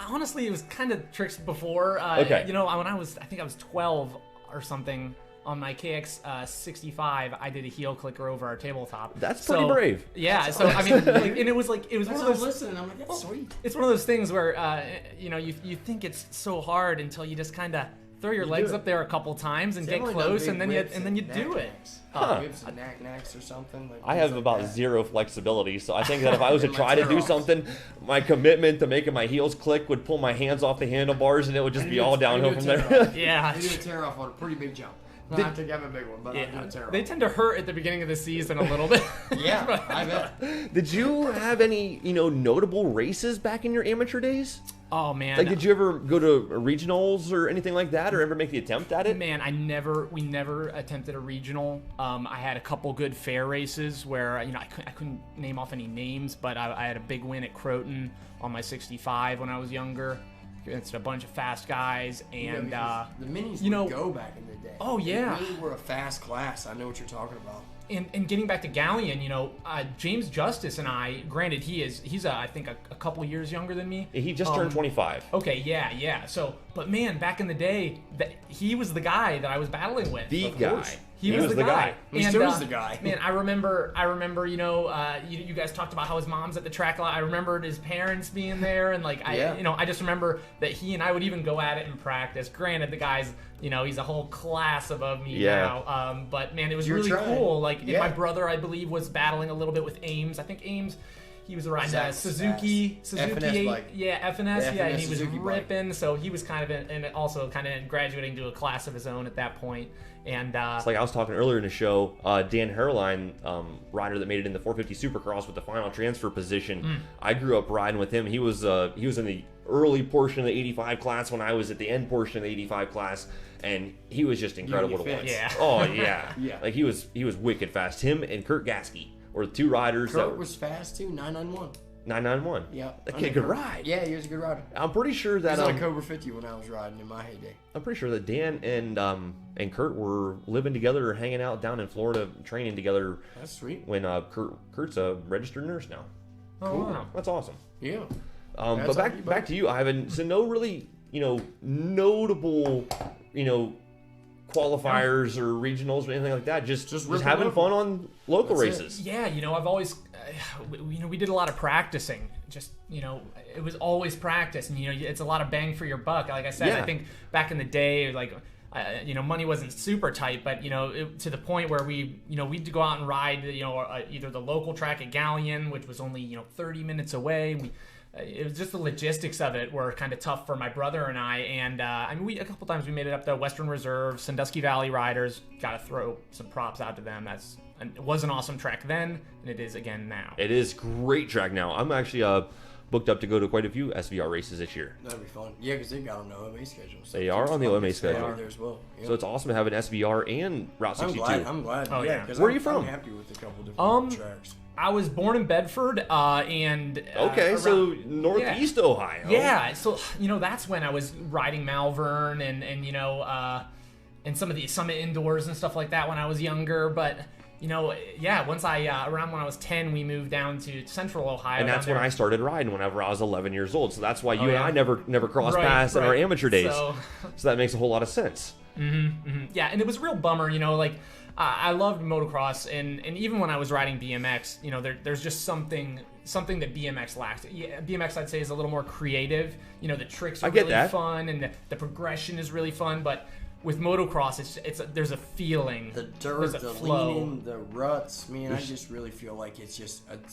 honestly, it was kind of tricks before. Okay. When I think I was 12 or something. On my KX 65, I did a heel clicker over our tabletop. That's pretty brave. Yeah, so I mean, and it was one of those. Listening, I'm like, that's sweet. It's one of those things where you think it's so hard until you just kind of throw your legs up there a couple times and get close, and then you do it. Whips and knack-knacks or something. I have about zero flexibility, so I think that if I was to try to do something, my commitment to making my heels click would pull my hands off the handlebars, and it would just be all downhill from there. Yeah. You do a tear off on a pretty big jump. No, I think I have a big one, but I do a tear off. They tend to hurt at the beginning of the season a little bit. Yeah, I bet. Did you have any, notable races back in your amateur days? Oh man! Like, did you ever go to regionals or anything like that, or ever make the attempt at it? Man, we never attempted a regional. I had a couple good fair races where I couldn't name off any names, but I had a big win at Croton on my 65 when I was younger. It's a bunch of fast guys, and the minis would go back in the day. Oh yeah, they really were a fast class. I know what you're talking about. And getting back to Galleon, James Justice and I, granted he's I think a couple years younger than me. He just turned 25. Okay, yeah. So, but man, back in the day, he was the guy that I was battling with. The guy. He was the guy. He still was the guy. Man, I remember. You guys talked about how his mom's at the track a lot. I remembered his parents being there, and I just remember that he and I would even go at it in practice. Granted, the guy's, he's a whole class above me now. But man, it was really cool. My brother, I believe, was battling a little bit with Ames. I think Ames. He was riding a Suzuki, FNS bike. FNS, and he was Suzuki ripping. Bike. So he was kind of also kind of graduating to a class of his own at that point. And it's like I was talking earlier in the show, Dan Herline, rider that made it in the 450 Supercross with the final transfer position. I grew up riding with him. He was in the early portion of the 85 class when I was at the end portion of the 85 class, and he was just incredible to watch. Yeah. Oh yeah. Like he was wicked fast. Him and Kurt Gasky were the two riders. Kurt was fast too. 991. 991. Yeah. That kid could ride. Yeah, he was a good rider. I'm pretty sure that he was on a Cobra 50 when I was riding in my heyday. I'm pretty sure that Dan and Kurt were living together or hanging out down in Florida, training together. That's sweet. When Kurt's a registered nurse now. Cool. Wow. That's awesome. Yeah. But back to you, Ivan. So no really, notable, qualifiers or regionals or anything like that. Just having fun on local races. Yeah, I've always, we did a lot of practicing. Just, it was always practice, and it's a lot of bang for your buck. Like I said, I think back in the day, money wasn't super tight, but to the point where we'd go out and ride, either the local track at Galleon, which was only 30 minutes away. It was just the logistics of it were kind of tough for my brother and I. And a couple times we made it up to Western Reserve, Sandusky Valley Riders. Got to throw some props out to them. It was an awesome track then, and it is again now. It is great track now. I'm actually booked up to go to quite a few SVR races this year. That'd be fun. Yeah, because they got on the OMA schedule. So they are on the OMA schedule. They are there as well. Yeah. So it's awesome to have an SVR and Route 62. I'm glad. Oh, yeah. Where are you from? I'm happy with a couple different tracks. I was born in Bedford, and so northeast Ohio. Yeah, so that's when I was riding Malvern and some of the Summit Indoors and stuff like that when I was younger. But once around when I was 10, we moved down to Central Ohio, and that's when I started riding whenever I was 11 years old. So that's why you and I never crossed paths in our amateur days. So that makes a whole lot of sense. Yeah, and it was a real bummer, I loved motocross, and even when I was riding BMX, there's just something that BMX lacks. Yeah, BMX, I'd say, is a little more creative. The tricks are really fun, and the progression is really fun. But with motocross, there's a feeling. The dirt, the leaning, the ruts. Man, I just really feel like it's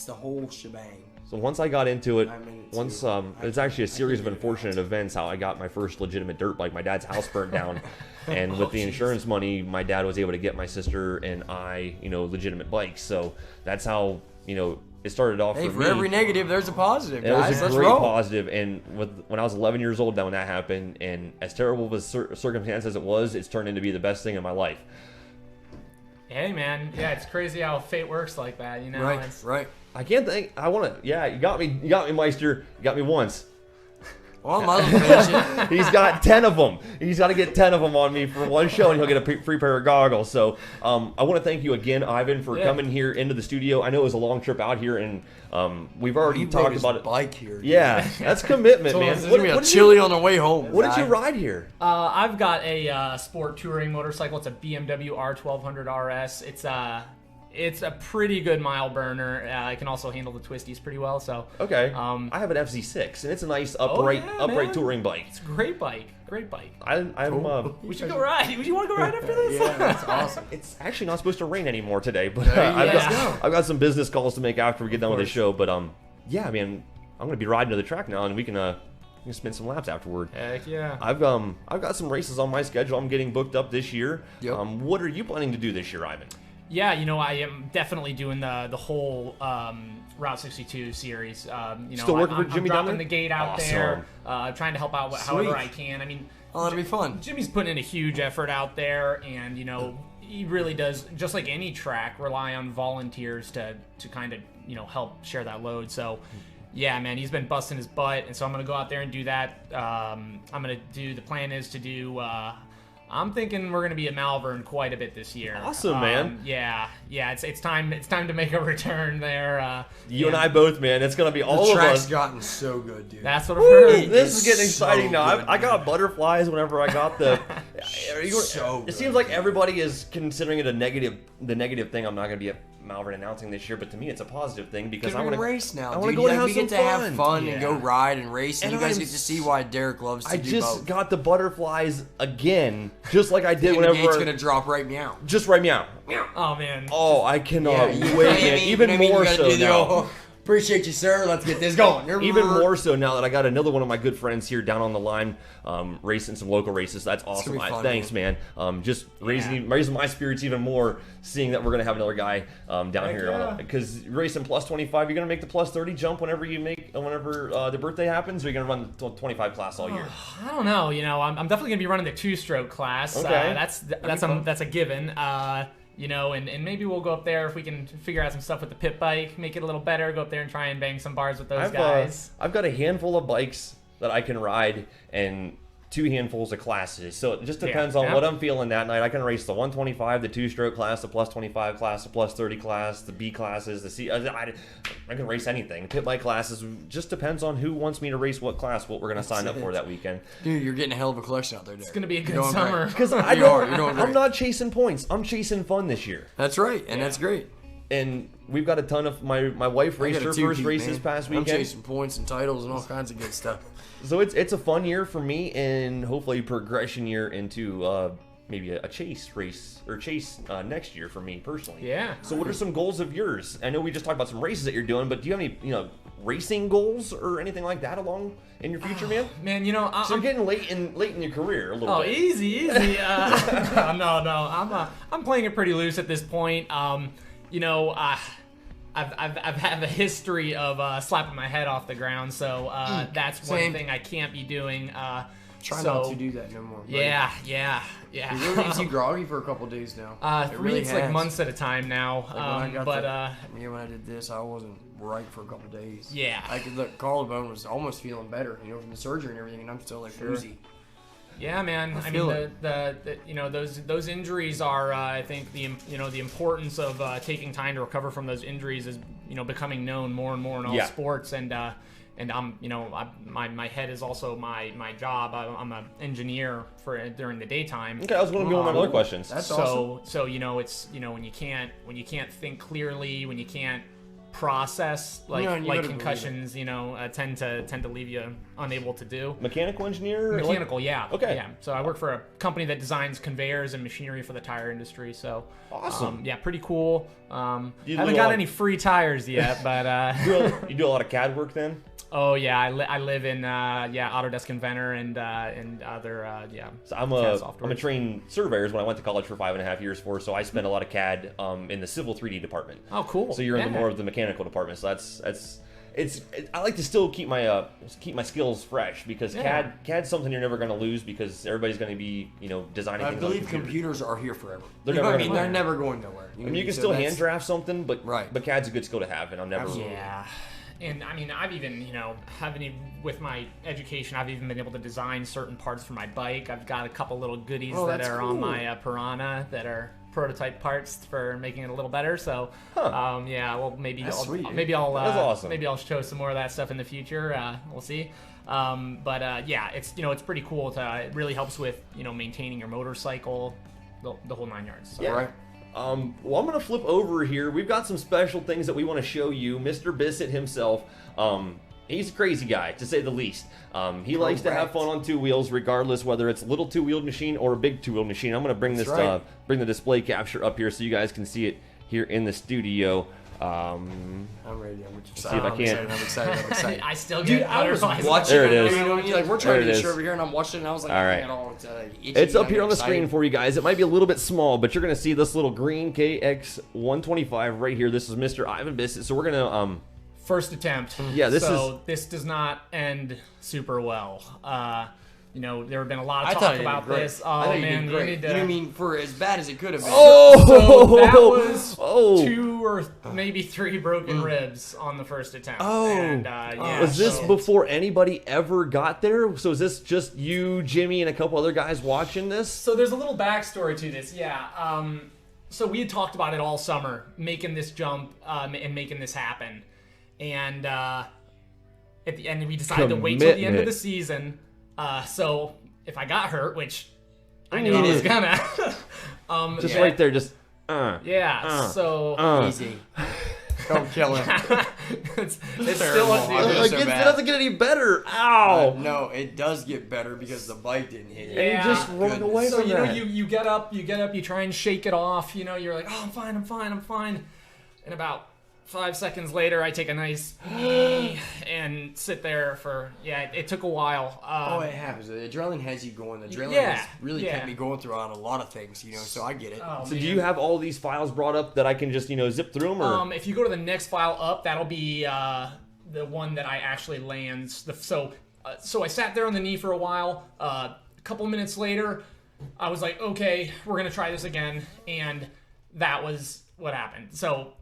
the whole shebang. So once I got into it, it's actually a series of unfortunate events how I got my first legitimate dirt bike. My dad's house burnt down, and with the insurance money, my dad was able to get my sister and I, legitimate bikes. So that's how, it started off for me. For every negative, there's a positive, It guys. was a great positive, and when I was 11 years old, when that happened, and as terrible of a circumstance as it was, it's turned into be the best thing in my life. Hey, man. Yeah, it's crazy how fate works like that, Right. I can't think. I want to. Yeah, you got me, Meister. You got me once. Well, I might as well finish it. He's got 10 of them. He's got to get 10 of them on me for one show, and he'll get a free pair of goggles. So I want to thank you again, Ivan, for coming here into the studio. I know it was a long trip out here, and we've already talked about it. Bike here. Dude. Yeah, that's commitment, man. It's gonna be a chilly on the way home. What did you ride here? I've got a sport touring motorcycle. It's a BMW R1200 RS. It's a pretty good mile burner. I can also handle the twisties pretty well. So okay, I have an FZ6, and it's a nice upright touring bike. It's a great bike. Great bike. We should go ride. Would you want to go ride after this? Yeah, that's awesome. It's actually not supposed to rain anymore today, but I've got some business calls to make after we get done with the show. But yeah, I mean, I'm gonna be riding to the track now, and we can spin some laps afterward. Heck yeah. I've got some races on my schedule. I'm getting booked up this year. Yep. What are you planning to do this year, Ivan? Yeah, I am definitely doing the whole Route 62 series. Still working for Jimmy I'm dropping Dunn? the gate out there, trying to help out however I can. I mean, that'll be fun. Jimmy's putting in a huge effort out there, and he really does, just like any track, rely on volunteers to kind of help share that load. So. Yeah, man, he's been busting his butt, and so I'm gonna go out there and do that. The plan is to do. I'm thinking we're gonna be at Malvern quite a bit this year. Awesome, man. Yeah. It's time to make a return there. You and I both, man. It's gonna be all of us. The track's gotten so good, dude. That's what I've heard. This is getting exciting so now. good, I got butterflies whenever I got the. It seems like everybody is considering it the negative thing. I'm not gonna be at Malvern announcing this year, but to me it's a positive thing because I want to race now. I want to go and have we some get to have fun and go ride and race, and you guys get to see why Derek loves to do both. I just got the butterflies again, just like I did and whenever. The gate's gonna drop right meow. Just right meow. Oh man. Oh, I cannot wait, man. Even more so now. Appreciate you, sir. Let's get this going. Even more so now that I got another one of my good friends here down on the line, racing some local races. That's awesome. Fun, thanks, man. Just raising my spirits even more, seeing that we're gonna have another guy down here. Because racing plus 25, you're gonna make the plus 30 jump whenever the birthday happens, or you're gonna run the 25 class all year. I don't know. I'm definitely gonna be running the 2-stroke class. Okay. That's a given. And maybe we'll go up there if we can figure out some stuff with the pit bike, make it a little better, go up there and try and bang some bars with those guys. I've got a handful of bikes that I can ride and 2 handfuls of classes. So it just depends on what I'm feeling that night. I can race the 125, the 2-stroke class, the plus 25 class, the plus 30 class, the B classes, the C. I can race anything. Pit bike classes just depends on who wants me to race what class, what we're going to sign up for that weekend. Dude, you're getting a hell of a collection out there, Derek. It's going to be a good summer. Because I'm not chasing points. I'm chasing fun this year. That's right, and that's great. And we've got a ton of my wife raced her first race this past weekend. I'm chasing points and titles and all kinds of good stuff. So it's a fun year for me, and hopefully progression year into maybe a chase race or chase next year for me personally. Yeah. So what are some goals of yours? I know we just talked about some races that you're doing, but do you have any racing goals or anything like that along in your future, man? Man, so you're getting late in your career a little bit. Oh, easy. No. I'm playing it pretty loose at this point. I've had a history of slapping my head off the ground, so that's one thing I can't be doing. Try not to do that no more. Buddy. Yeah. It really makes you groggy for a couple days now. For me, it's like months at a time now. When I did this, I wasn't right for a couple days. Yeah. The collarbone was almost feeling better, from the surgery and everything, and I'm still like woozy. Yeah, man. I mean, those injuries are, I think the importance of taking time to recover from those injuries is, becoming known more and more in all sports. And I'm, my head is also my job. I'm an engineer during the daytime. Okay, I was going to be one of my other questions. That's awesome. So it's when you can't think clearly, when you can't process like concussions, tend to leave you unable to do. Mechanical engineer? Mechanical, yeah. Okay. Yeah. So I work for a company that designs conveyors and machinery for the tire industry. So awesome. Yeah, pretty cool. I haven't got any free tires yet, but you do a lot of CAD work then? Oh yeah, I live in Autodesk Inventor and other So I'm a trained surveyor when I went to college for 5.5 years so I spent a lot of CAD in the civil 3D department. Oh cool. So you're in more of the mechanical department. So I like to still keep my skills fresh because CAD's something you're never going to lose because everybody's going to be designing. I believe computers are here forever. They're never going nowhere. You can still hand draft something, but CAD's a good skill to have, and I'm never. Yeah. And I mean, I've even, with my education, I've even been able to design certain parts for my bike. I've got a couple little goodies that are on my Piranha that are prototype parts for making it a little better. So, well, maybe That's I'll That's awesome. maybe I'll show some more of that stuff in the future. We'll see. It's pretty cool. It really helps with maintaining your motorcycle, the whole 9 yards. So. Yeah. Right. I'm going to flip over here. We've got some special things that we want to show you. Mr. Bissett himself, he's a crazy guy, to say the least. He likes to have fun on two wheels, regardless whether it's a little two-wheeled machine or a big two-wheeled machine. I'm going to bring bring the display capture up here so you guys can see it here in the studio. I'm ready. I'm excited. See if I can. I'm excited. I still get butterflies. Watching there it is. We're trying to get over here, and I'm watching, and I was like, all right. It's up here on the screen for you guys. It might be a little bit small, but you're going to see this little green KX125 right here. This is Mr. Ivan Bissett. So we're going to... First attempt. Yeah, this does not end super well. There have been a lot of talk about this. Oh man, you need to. You mean for as bad as it could have been? So that was 2 or maybe 3 broken ribs on the first attempt. Was this before anybody ever got there? So is this just you, Jimmy, and a couple other guys watching this? So there's a little backstory to this. Yeah. So we had talked about it all summer, making this jump and making this happen, and at the end we decided to wait till the end of the season. So if I got hurt, which I knew I was gonna, right there, just so easy. Don't kill him. it's still it doesn't get any better. Ow! No, it does get better because the bike didn't hit you. Yeah. And you just rolled away from that. You get up, you try and shake it off. You're like, oh, I'm fine. And about 5 seconds later, I take a nice and sit there for, it took a while. It happens. The adrenaline has you going. The adrenaline has really kept me going through on a lot of things, so I get it. So do you have all these files brought up that I can just, zip through them? Or? If you go to the next file up, that'll be the one that I actually lands. So I sat there on the knee for a while. A couple minutes later, I was like, okay, we're going to try this again. And that was what happened. So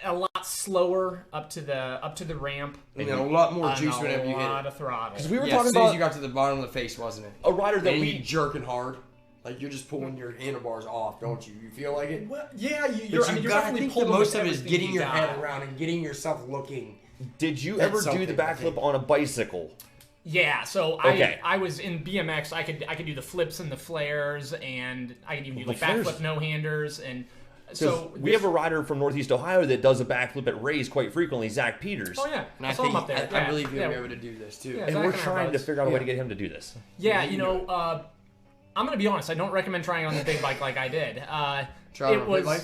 a lot slower up to the ramp. And a lot more juice whenever you hit it. A lot of throttle. Because we were talking about as soon as you got to the bottom of the face, wasn't it? A rider that we jerking hard. Like you're just pulling your handlebars off, don't you? You feel like it? Well, yeah, you're definitely pulling. Most of it is getting your head around and getting yourself looking. Did you ever do the backflip on a bicycle? Yeah, so I was in BMX. I could do the flips and the flares, and I could even do like backflip no-handers and. So we have a rider from Northeast Ohio that does a backflip at Rays quite frequently, Zach Peters. Oh yeah, and I think up there. I believe you'll be able to do this too. Yeah, and we're trying to figure out a way to get him to do this. Yeah, I'm gonna be honest. I don't recommend trying on the big bike like I did. Try on a big bike?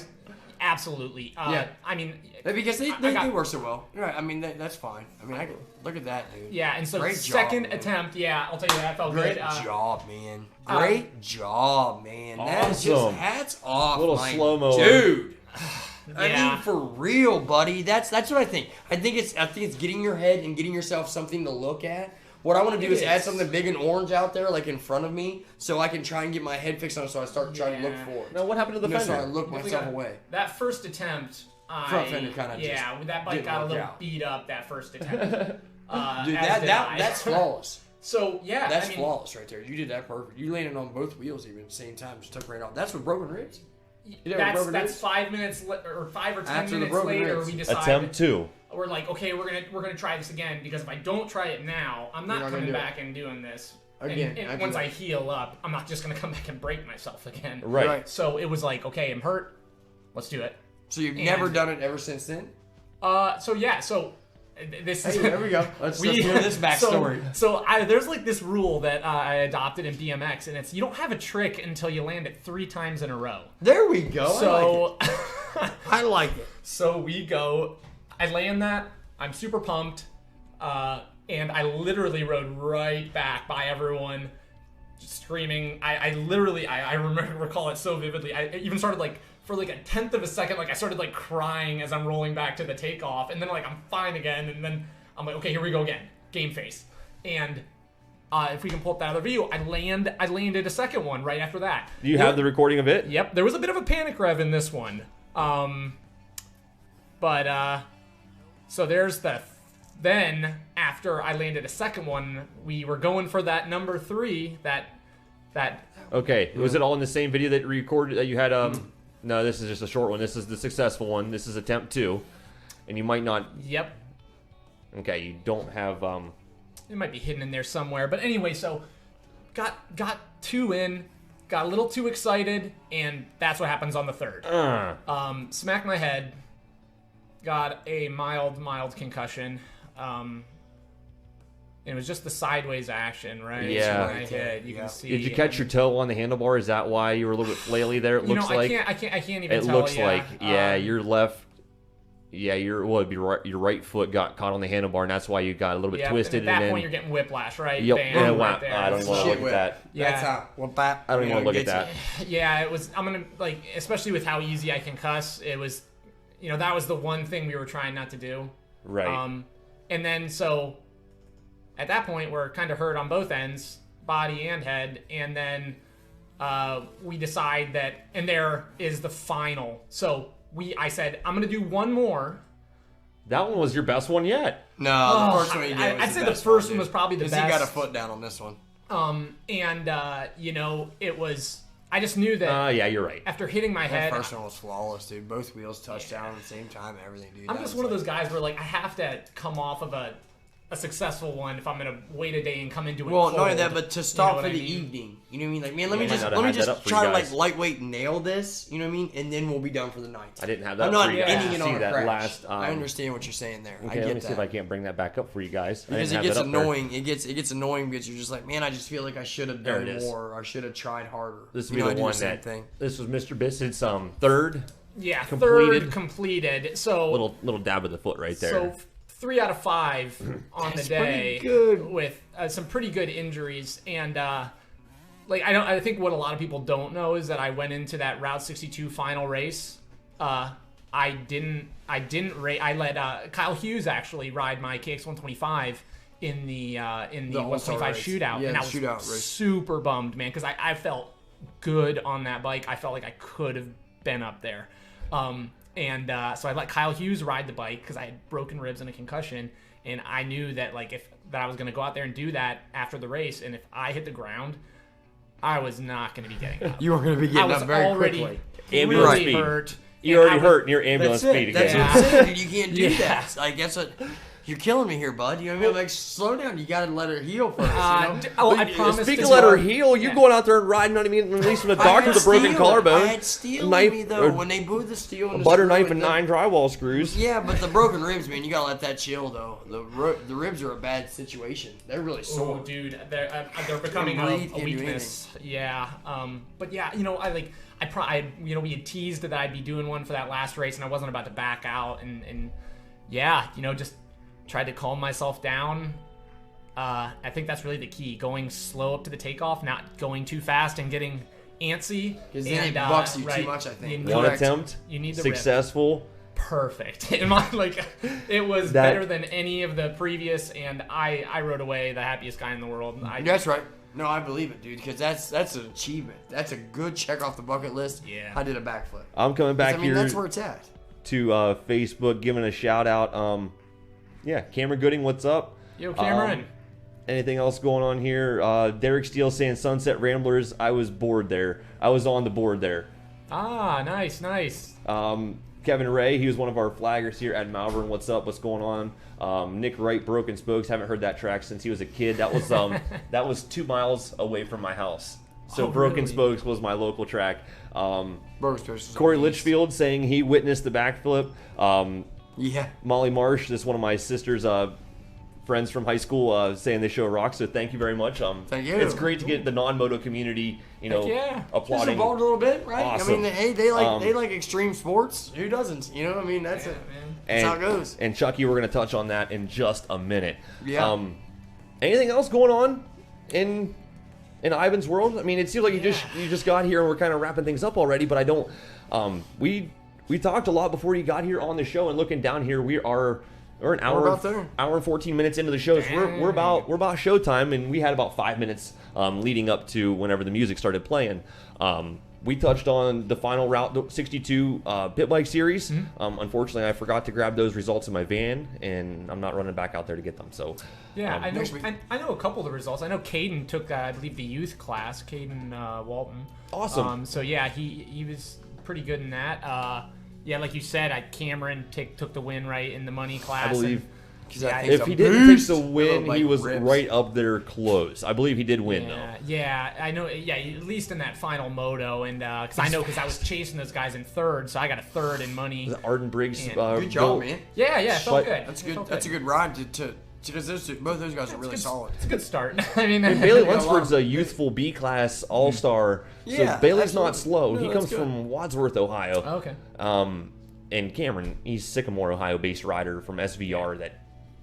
Absolutely. I mean, because they work so well. Right. I mean, that's fine. I mean, look at that, dude. Yeah, and so second attempt. Yeah, I'll tell you that felt great. Great job, man. Great job, man. Awesome. That's just hats off, a little slow mo, dude. I mean, for real, buddy. That's what I think. I think it's getting your head and getting yourself something to look at. What I want to do is add something big and orange out there, like in front of me, so I can try and get my head fixed on it. So I start trying to look forward. Now, what happened to the fender? So I look myself away. That first attempt, front fender kind of that bike got a little beat up that first attempt. Dude, that's flawless. So that's flawless right there. You did that perfect. You landed on both wheels even at the same time. Just took right off. That's with broken ribs. That's 5 minutes or 5 or 10 minutes later. We decided attempt 2. We're like, okay, we're gonna try this again because if I don't try it now, I'm not coming back and doing this again. And once I heal up, I'm not just gonna come back and break myself again. Right. So it was like, okay, I'm hurt. Let's do it. So you've never done it ever since then? This is there we go. Let's hear this backstory. There's like this rule that I adopted in BMX, and it's you don't have a trick until you land it 3 times in a row. There we go. So I like it. So we go. I land that. I'm super pumped, and I literally rode right back by everyone, screaming. I recall it so vividly. I even started like. For like a 1/10 of a second, like I started like crying as I'm rolling back to the takeoff, and then like I'm fine again, and then I'm like, okay, here we go again, game face. And if we can pull up that other video, I landed a second one right after that. Do you have the recording of it? Yep, there was a bit of a panic rev in this one, so there's the then after I landed a second one, we were going for that number 3. That. Okay, was it all in the same video that you recorded that you had? No, this is just a short one. This is the successful one. This is attempt 2, and you might not. Yep. Okay, you don't have. It might be hidden in there somewhere, but anyway, so got 2 in, got a little too excited, and that's what happens on the 3rd. Smacked my head, got a mild concussion. It was just the sideways action, right? Yeah. When I hit, you can see. Did you catch your toe on the handlebar? Is that why you were a little bit flaily there? It looks like. I can't even it tell. Looks like, your left. Yeah, your right foot got caught on the handlebar, and that's why you got a little bit twisted. And at that then, point, you're getting whiplash, right? Yep. Bam, right there. I don't even want to look at that. Yeah. That's how. I don't even want to look at that. Yeah, it was. I'm gonna especially with how easy I can cuss. It was, that was the one thing we were trying not to do. Right. And then so, at that point, we're kind of hurt on both ends, body and head, and then we decide that, and there is the final. So I said, I'm gonna do one more. That one was your best one yet. No, the first one you did I'd say the first one was probably the best. He got a foot down on this one. It was. I just knew that. Yeah, you're right. After hitting my head, the first one was flawless, dude. Both wheels touched down at the same time, everything, dude. I'm just one of those guys where I have to come off of a successful one if I'm gonna wait a day and come into it. Well, cold, not only that, but to stop for the I mean? evening. You know what I mean? Like, man, let me just try to lightweight nail this. You know what I mean? And then we'll be done for the night. I didn't have that. I'm not for you ending guys. it on a crash. Last, I understand what you're saying there. Okay, I get let me see if I can't bring that back up for you guys. Because it gets annoying. It gets annoying because you're just like, man, I just feel like I should have done more. I should have tried harder. This would be the one that. This was Mr. Bissett's third. Yeah, completed. Third completed. So little dab of the foot right there. So 3 out of 5 on the day, with some pretty good injuries, and I think what a lot of people don't know is that I went into that Route 62 final race. I let Kyle Hughes actually ride my KX 125 in the 125 shootout, and I was super bummed, man, because I felt good on that bike. I felt like I could have been up there. So I let Kyle Hughes ride the bike because I had broken ribs and a concussion, and I knew that I was going to go out there and do that after the race, and if I hit the ground, I was not going to be getting up. You were going to be getting up very quickly. Ambulance speed. Hurt. You already hurt near ambulance speed again. That's what I'm saying, dude. You can't do that. I guess you're killing me here, bud. You know what I mean? Slow down. You got to let her heal first. I promise. Speaking of let her heal, you're going out there and riding on me, release from the doctor with a broken collarbone. I had steel with me, though. When they moved the steel and a butter knife and 9 drywall screws. Yeah, but the broken ribs, man, you got to let that chill, though. The ribs are a bad situation. They're really sore. Oh, dude. They're becoming a weakness. Yeah. But yeah, we had teased that I'd be doing one for that last race, and I wasn't about to back out, and just tried to calm myself down. I think that's really the key. Going slow up to the takeoff, not going too fast and getting antsy. Because then it bucks you too much, I think. One attempt, you need the successful. Rip. Perfect. It was better than any of the previous, and I rode away the happiest guy in the world. That's right. No, I believe it, dude, because that's an achievement. That's a good check off the bucket list. Yeah. I did a backflip. I'm coming back here. That's where it's at. To Facebook, giving a shout out. Cameron Gooding, what's up? Yo, Cameron. Anything else going on here? Derek Steele saying Sunset Ramblers. I was bored there. I was on the board there. Ah, nice. Kevin Ray, he was one of our flaggers here at Malvern. What's up? What's going on? Nick Wright, Broken Spokes. Haven't heard that track since he was a kid. That was 2 miles away from my house. So Broken Spokes was my local track. Corey Litchfield saying he witnessed the backflip. Molly Marsh, this is one of my sister's friends from high school, saying they show rock. So thank you very much. Thank you. It's great to get the non-moto community, applauding. Just involved a little bit, right? Awesome. I mean, they like extreme sports. Who doesn't? You know, I mean, that's it. That's how it goes. And Chucky, we're going to touch on that in just a minute. Yeah. Anything else going on in Ivan's world? I mean, it seems like you just got here and we're kind of wrapping things up already, but I don't. We talked a lot before you got here on the show, and looking down here, we're an hour and 14 minutes into the show. So we're about showtime, and we had about 5 minutes leading up to whenever the music started playing. we touched on the final Route 62 pit bike series. Unfortunately, I forgot to grab those results in my van, and I'm not running back out there to get them. So, yeah, I know a couple of the results. I know Caden took, I believe, the youth class. Caden Walton. Awesome. So yeah, he was pretty good in that. Yeah, like you said, Cameron took the win right in the money class. I believe. Yeah, if he didn't take the win, he was right up there close. I believe he did win, though. Yeah, I know. Yeah, at least in that final moto, and because I was chasing those guys in third, so I got a third in money. Arden Briggs. Good job, man. Yeah, it felt good. That's good. That's a good ride because both those guys are really solid. It's a good start. I mean, Bailey Lunsford's a youthful B class all star. Yeah, so Bailey's not slow. He comes from Wadsworth, Ohio. Oh, okay. And Cameron, he's Sycamore, Ohio-based rider from SVR that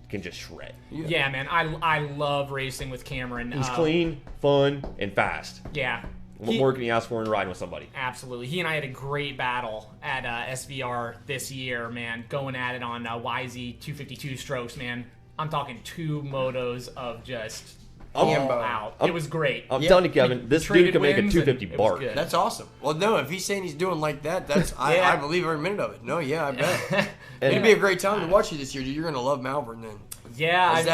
can just shred. Yeah, man, I love racing with Cameron. He's clean, fun, and fast. Yeah. What more can you ask for in riding with somebody? Absolutely. He and I had a great battle at SVR this year, man, going at it on YZ 252 strokes, man. I'm talking 2 motos of just all out. It was great. I'm telling you, Kevin, this dude can make a 250 bark. That's awesome. Well, no, if he's saying he's doing like that, I believe every minute of it. No, yeah, I bet. It'd be a great time to watch you this year, dude. You're gonna love Malvern then. Yeah, I'd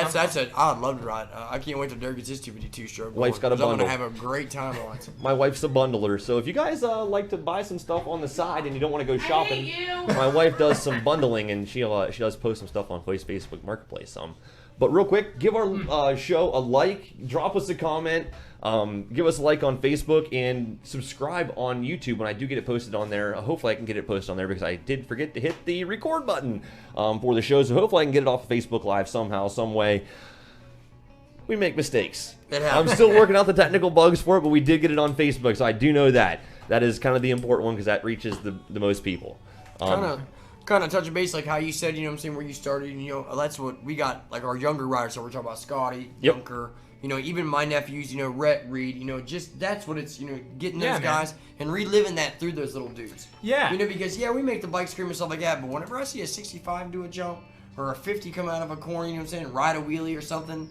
love to ride. I can't wait till Derek gets his 252 stroke. Wife's got a bundle. I'm gonna have a great time on it. My wife's a bundler, so if you guys like to buy some stuff on the side and you don't want to go shopping, my wife does some bundling and she does post some stuff on Facebook Marketplace. But real quick, give our show a like, drop us a comment, give us a like on Facebook, and subscribe on YouTube when I do get it posted on there. Hopefully I can get it posted on there because I did forget to hit the record button for the show, so hopefully I can get it off Facebook Live somehow, some way. We make mistakes. I'm still working out the technical bugs for it, but we did get it on Facebook, so I do know that. That is kind of the important one because that reaches the most people. Kind of touch base like how you said, you know what I'm saying, where you started, you know, that's what we got, like our younger riders, so we're talking about Scotty, Junker, you know, even my nephews, you know, Rhett, Reed, you know, just that's what it's, you know, getting those guys and reliving that through those little dudes. Yeah. You know, because, we make the bike scream and stuff like that, but whenever I see a 65 do a jump or a 50 come out of a corner, you know what I'm saying, ride a wheelie or something,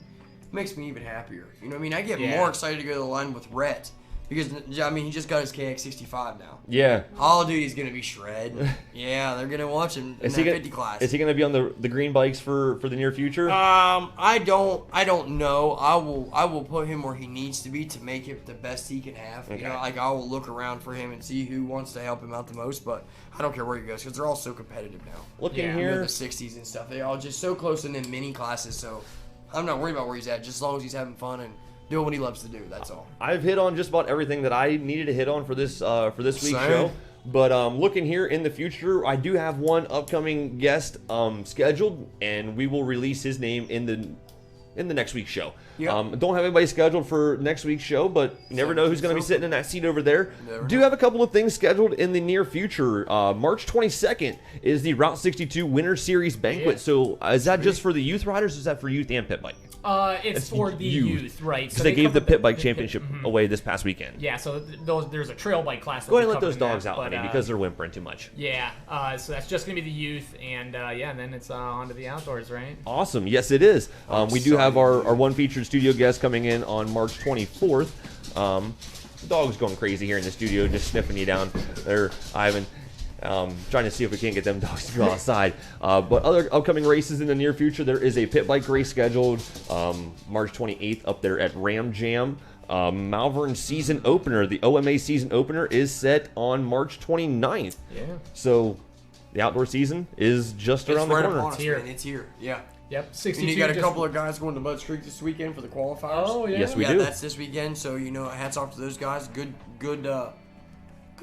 it makes me even happier. You know what I mean? I get more excited to go to the line with Rhett. Because, I mean, he just got his KX65 now. Yeah. Oh, dude, he's going to be shred. Yeah, they're going to watch him in that 50 class. Is he going to be on the green bikes for the near future? I don't know. I will put him where he needs to be to make it the best he can have. Okay. You know, like I will look around for him and see who wants to help him out the most, but I don't care where he goes because they're all so competitive now. Looking here. You know, the 60s and stuff. They're all just so close in them mini classes, so I'm not worried about where he's at, just as long as he's having fun and doing what he loves to do. That's all. I've hit on just about everything that I needed to hit on for this week's show. But looking here in the future, I do have one upcoming guest scheduled, and we will release his name in the next week's show. Yep. Don't have anybody scheduled for next week's show, but you never know who's going to be sitting in that seat over there. Do have a couple of things scheduled in the near future. March 22nd is the Route 62 Winter Series Banquet. So is that just for the youth riders, or is that for youth and pit bike? It's for the youth, right? Because they gave the pit bike championship away this past weekend. Yeah, so there's a trail bike class. Go ahead and let those dogs out, honey, because they're whimpering too much. Yeah, so that's just going to be the youth, and and then it's on to the outdoors, right? Awesome. Yes, it is. We do have our one featured studio guest coming in on March 24th. The dog's going crazy here in the studio, just sniffing you down there, Ivan. Trying to see if we can't get them dogs to go outside. But other upcoming races in the near future, there is a pit bike race scheduled March 28th up there at Ram Jam. Malvern season opener, the OMA season opener, is set on March 29th. Yeah. So the outdoor season is just around the corner. It's here. It's here. Yeah. Yep. 62. And you got a couple of guys going to Mud Streak this weekend for the qualifiers. Oh yeah. Yes, we do. That's this weekend. So hats off to those guys. Good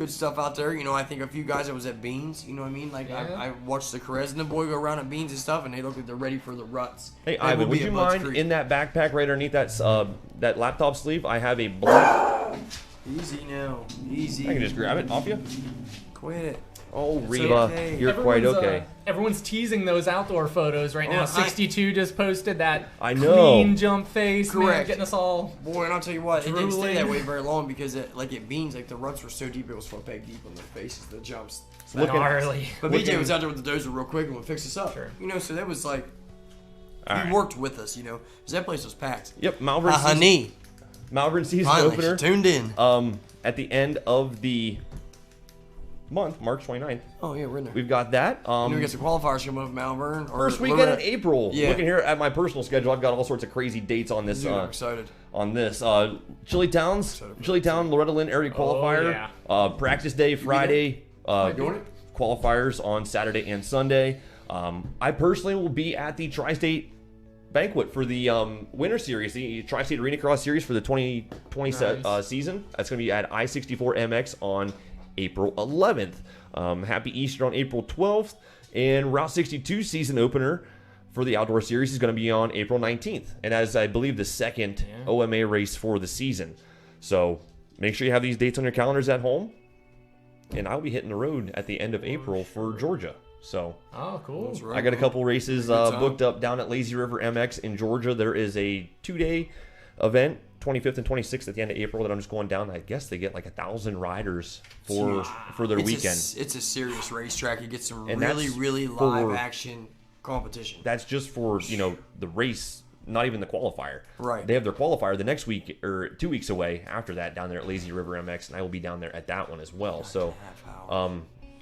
stuff out there. I think a few guys that was at Beans, you know what I mean? Like, I watched the Perez and the boy go around at Beans and stuff, and they look like they're ready for the ruts. Hey, Ivan, would you mind in that backpack right underneath that laptop sleeve? I have a black. Easy now. Easy. I can just grab it off you. Quit it. Oh, Reba, okay. You're quite okay. Everyone's teasing those outdoor photos right now. 62 just posted that clean jump face, man, getting us all. Boy, and I'll tell you what, it didn't stay that way very long because it beans, like the ruts were so deep it was foot peg deep on their faces, the jumps. Gnarly. But BJ was out there with the dozer real quick and would fix us up. Sure. So that was like, he worked with us, because that place was packed. Yep, Malvern honey. Malvern season Finally, opener. She tuned in. at the end of the month, March 29th. Oh yeah, we're in there. We've got that. And we got some qualifiers coming up in Malvern. First weekend in April. Yeah. Looking here at my personal schedule, I've got all sorts of crazy dates on this. Dude, I'm excited. On this, Chilitown, Loretta Lynn area qualifier. Oh, yeah. Practice day Friday. Doing it? Qualifiers on Saturday and Sunday. I personally will be at the Tri-State banquet for the Winter Series, the Tri-State Arena Cross Series for the 2020 season. That's going to be at I-64MX on April 11th. Happy Easter on April 12th. And Route 62 season opener for the Outdoor Series is going to be on April 19th. And as I believe the second OMA race for the season. So make sure you have these dates on your calendars at home. And I'll be hitting the road at the end of April for Georgia. So, cool. Right, I got a couple races booked up down at Lazy River MX in Georgia. There is a 2-day event, 25th and 26th at the end of April, that I'm just going down. I guess they get like 1,000 riders for their weekend. It's a serious racetrack. You get some really live action competition. That's just for the race, not even the qualifier. Right. They have their qualifier the next week or 2 weeks away after that down there at Lazy River MX, and I will be down there at that one as well. So,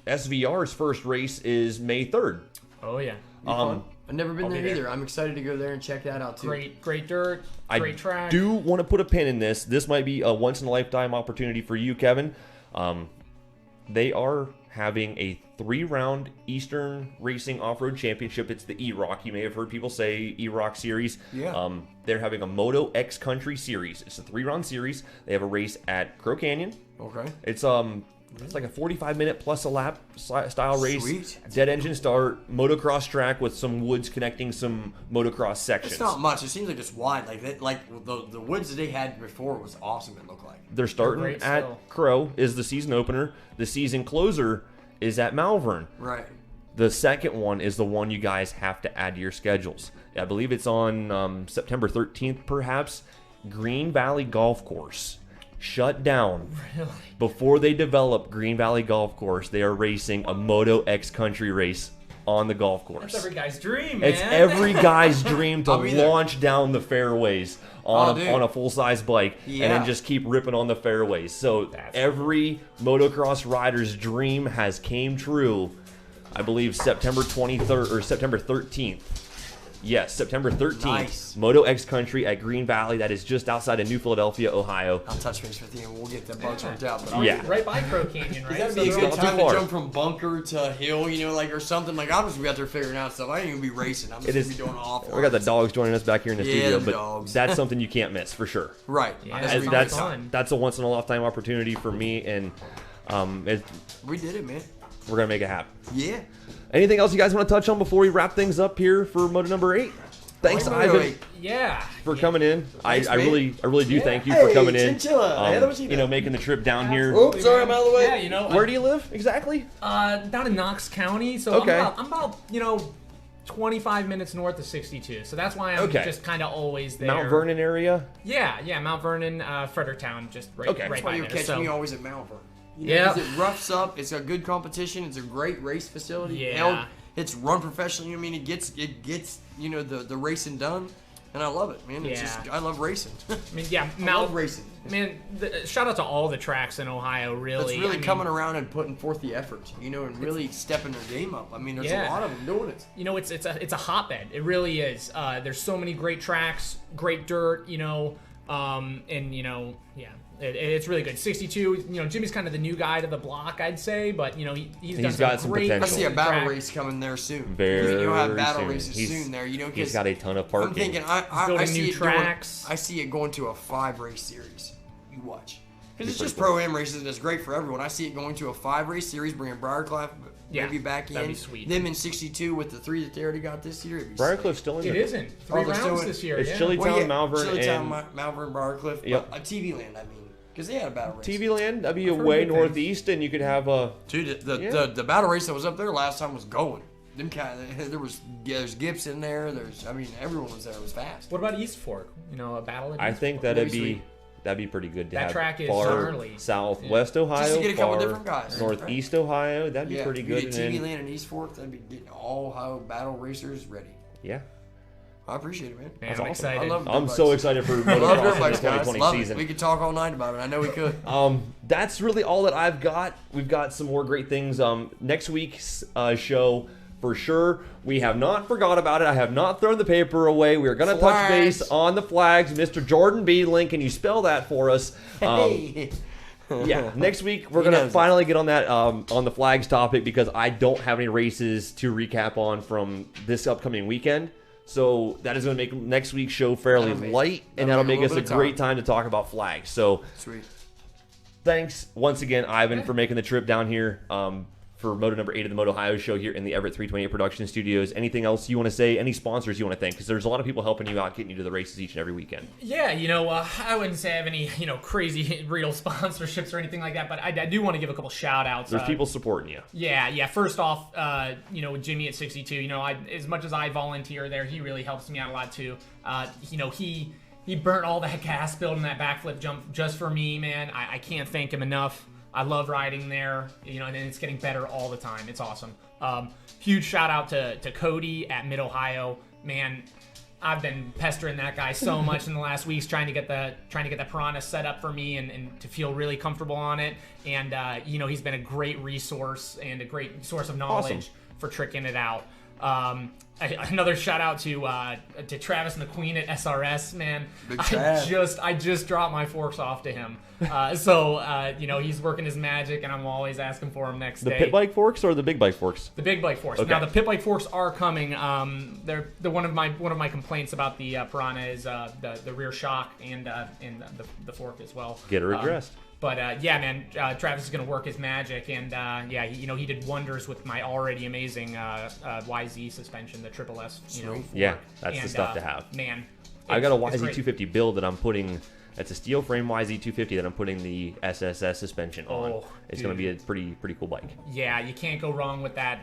SVR's first race is May 3rd. Oh yeah. I've never been there either. I'm excited to go there and check that out too. Great dirt, great track. I do want to put a pin in this. This might be a once in a lifetime opportunity for you, Kevin. They are having a 3-round Eastern Racing Off-Road Championship. It's the E-Rock. You may have heard people say E-Rock Series. Yeah. They're having a Moto X Country Series. It's a 3-round series. They have a race at Crow Canyon. Okay. It's like a 45-minute plus a lap style race. Sweet. Dead engine start, motocross track with some woods connecting some motocross sections. It's not much. It seems like it's wide. Like the woods that they had before was awesome. It looked like. They're starting at Crow is the season opener. The season closer is at Malvern. Right. The second one is the one you guys have to add to your schedules. I believe it's on September 13th, perhaps. Green Valley Golf Course. Shut down. Really? Before they develop Green Valley Golf Course, they are racing a Moto X Country race on the golf course. That's every guy's dream, man. It's every guy's dream to launch down the fairways on a full-size bike and then just keep ripping on the fairways. So every motocross rider's dream has came true. I believe September 23rd or September 13th. Yes, September 13th. Nice. Moto X Country at Green Valley. That is just outside of New Philadelphia, Ohio. I'll touch base with you and we'll get the bugs worked out. But right by Crow Canyon, right? That'd be a good time to jump from bunker to hill, or something. Like, I'll just be out there figuring out stuff. I ain't even be racing. I'm just going to be doing all We got the dogs joining us back here in the studio, but dogs. That's something you can't miss for sure. Right. Yeah, that's a once in a lifetime opportunity for me, and we did it, man. We're going to make it happen. Yeah. Anything else you guys want to touch on before we wrap things up here for Moto number 8? Thanks, Ivan, for coming in. Thanks, I really do thank you for coming in. Making the trip down here. Oops, sorry, I'm out of the way. Yeah, where do you live exactly? Down in Knox County. So I'm about 25 minutes north of 62. So that's why I'm just kind of always there. Mount Vernon area. Yeah, Mount Vernon, Fredericktown, just right That's why by you there. catch me always at Mount Vernon. Yeah, it roughs up. It's a good competition. It's a great race facility. Yeah. It's run professionally. It gets the racing done, and I love it, man. It's I love racing. I love racing. Man, shout out to all the tracks in Ohio. Really, it's really coming around and putting forth the effort, and really stepping their game up. I mean, there's a lot of them doing it. It's a hotbed. It really is. There's so many great tracks, great dirt. It's really good. 62, Jimmy's kind of the new guy to the block, I'd say, but he's got some potential. I see a battle race coming there soon. You'll have battle races soon there. He's got a ton of parking. I'm thinking I see new tracks. I see it going to a 5-race series. You watch, because it's just pro-am races and it's great for everyone. I see it going to a 5-race series, bringing Briarcliff maybe back in. That'd be sweet. Them in 62 with the 3 that they already got this year. Briarcliff's still in there. It isn't. 3 rounds this year. It's Chilitown, Malvern, Malvern, Briarcliff. Yep. TV Land, I mean. Because they had a battle race. TV Land, that'd be away northeast, and you could have a... Dude, the battle race that was up there last time was going. There's Gibbs in there. Everyone was there. It was fast. What about East Fork? A battle. I think that'd be pretty good to have. That track is far early. Southwest Ohio, just to get a couple different guys. Northeast Ohio, that'd be pretty good. You get TV Land and East Fork, that'd be getting all Ohio battle racers ready. Yeah. I appreciate it, man. Man, I'm excited. I love I'm so excited for motocross in the 2020 season. We could talk all night about it. I know we could. That's really all that I've got. We've got some more great things. Next week's show, for sure. We have not forgot about it. I have not thrown the paper away. We are going to touch base on the flags. Mr. Jordan B. Link, can you spell that for us? Yeah, next week we're going to finally get on that on the flags topic because I don't have any races to recap on from this upcoming weekend. So that is going to make next week's show fairly light, and that'll make us a great time to talk about flags. So sweet. Thanks once again, Ivan, for making the trip down here for Moto number 8 of the MotOHIO show here in the Everett 328 Production Studios. Anything else you want to say? Any sponsors you want to thank? Because there's a lot of people helping you out, getting you to the races each and every weekend. Yeah, I wouldn't say I have any, crazy real sponsorships or anything like that, but I do want to give a couple shout outs. There's people supporting you. Yeah. First off, with Jimmy at 62, as much as I volunteer there, he really helps me out a lot too. He burnt all that gas building that backflip jump just for me, man. I can't thank him enough. I love riding there, and it's getting better all the time. It's awesome. Huge shout out to Cody at MotOHIO. Man, I've been pestering that guy so much in the last weeks, trying to get the Piranha set up for me and to feel really comfortable on it. And he's been a great resource and a great source of knowledge for tricking it out. Another shout out to Travis and the Queen at SRS, man. I just dropped my forks off to him. He's working his magic, and I'm always asking for him next day. The pit bike forks or the big bike forks? The big bike forks. Okay. Now the pit bike forks are coming. They're one of my complaints about the Piranha is the rear shock and the fork as well. Get it addressed. Travis is going to work his magic, and he did wonders with my already amazing YZ suspension, the Triple S. Yeah, that's the stuff to have. Man, I got a YZ250 build that I'm putting. That's a steel frame YZ250 that I'm putting the SSS suspension on. It's going to be a pretty cool bike. Yeah, you can't go wrong with that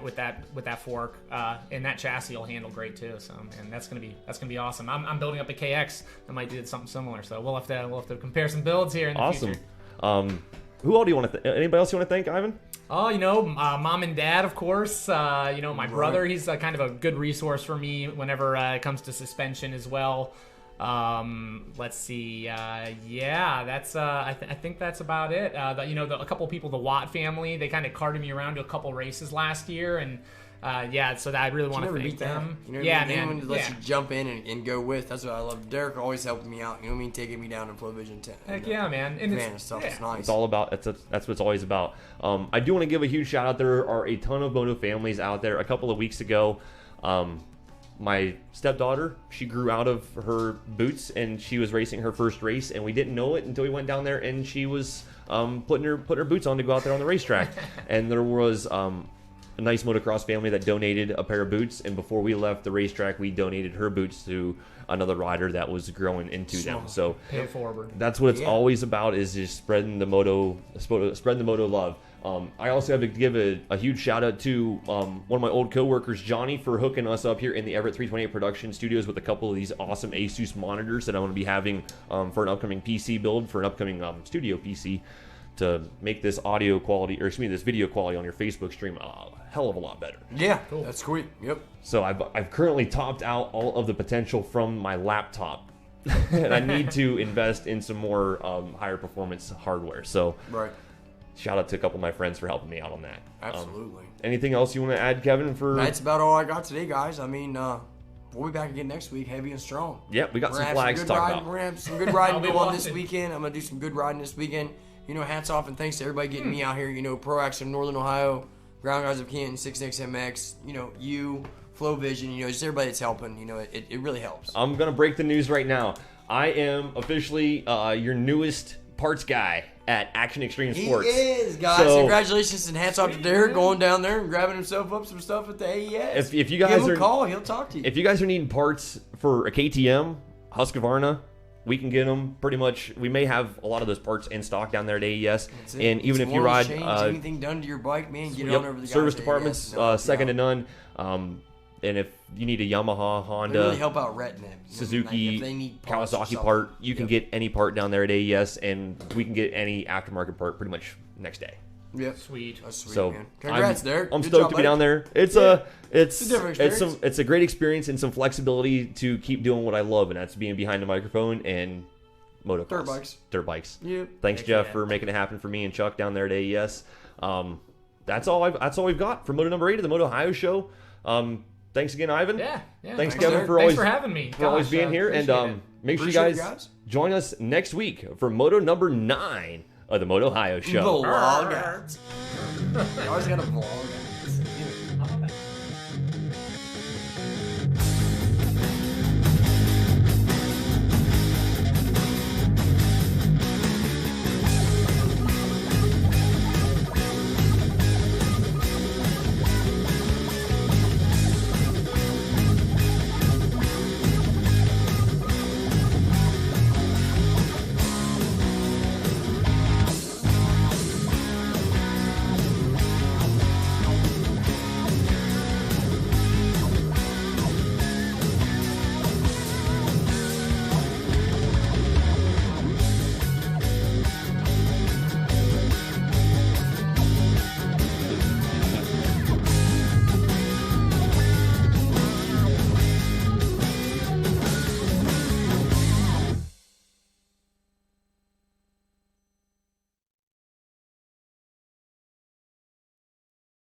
fork, and that chassis will handle great too. So, and that's gonna be awesome. I'm building up a KX that might do something similar. So we'll have to compare some builds here in the future. Who all do you want to anybody else you want to thank, Ivan? Oh, mom and dad, of course. My brother, he's kind of a good resource for me whenever it comes to suspension as well. Let's see. That's I think that's about it. A couple people, the Watt family, they kind of carted me around to a couple races last year, and so that I really want to thank them. Man. Anyone lets you jump in and go with. That's what I love. Derek always helping me out. Taking me down to Provision 10. Heck yeah, man. And it's nice. It's all about. That's what it's always about. I do want to give a huge shout out. There are a ton of Moto families out there. A couple of weeks ago, my stepdaughter, she grew out of her boots and she was racing her first race, and we didn't know it until we went down there and she was putting her boots on to go out there on the racetrack. And there was a nice motocross family that donated a pair of boots, and before we left the racetrack, we donated her boots to another rider that was growing into them. So pay it forward. That's what it's always about, is just spreading the moto love. I also have to give a huge shout out to one of my old coworkers, Johnny, for hooking us up here in the Everett 328 Production Studios with a couple of these awesome Asus monitors that I'm going to be having for an upcoming PC build, for an upcoming studio PC, to make this video quality on your Facebook stream a hell of a lot better. Yeah, cool. That's sweet. Yep. So I've currently topped out all of the potential from my laptop, and I need to invest in some more higher performance hardware. So right. Shout out to a couple of my friends for helping me out on that. Absolutely. Anything else you want to add, Kevin? That's about all I got today, guys. I mean, we'll be back again next week, heavy and strong. Yep, we got some flags to talk about. We're going to have some good riding going on this weekend. I'm going to do some good riding this weekend. Hats off and thanks to everybody getting me out here. Pro Action Northern Ohio, Ground Guys of Canton, 6XMX, you, Flow Vision, just everybody that's helping. It really helps. I'm going to break the news right now. I am officially your newest parts guy at Action Extreme Sports. He is, guys. So, congratulations and hats off to Derek going down there and grabbing himself up some stuff at the AES. If you guys give him a call, he'll talk to you. If you guys are needing parts for a KTM, Husqvarna, we can get them pretty much. We may have a lot of those parts in stock down there at AES. And even if you ride anything done to your bike, man, get on over the guys service departments, second to none. And if you need a Yamaha, Honda, they really help out Retnet, Suzuki, if they need Kawasaki part, you can get any part down there at AES, and we can get any aftermarket part pretty much next day. Yep. Sweet. That's sweet, So man. Congrats, Derek. I'm Good stoked job, to be buddy. down there. It's a different it's a great experience and some flexibility to keep doing what I love, and that's being behind the microphone and motocross. Dirt bikes. Yep. Thanks, Jeff, for making it happen for me and Chuck down there at AES. That's all we've got for Moto number 8 of the MotOHIO show. Thanks again, Ivan. Yeah. Thanks, Thanks, Kevin, Thanks for having me. For always being here, and make sure you Appreciate guys join us next week for Moto number 9 of the MotOHIO show. Vlog. You always gotta vlog.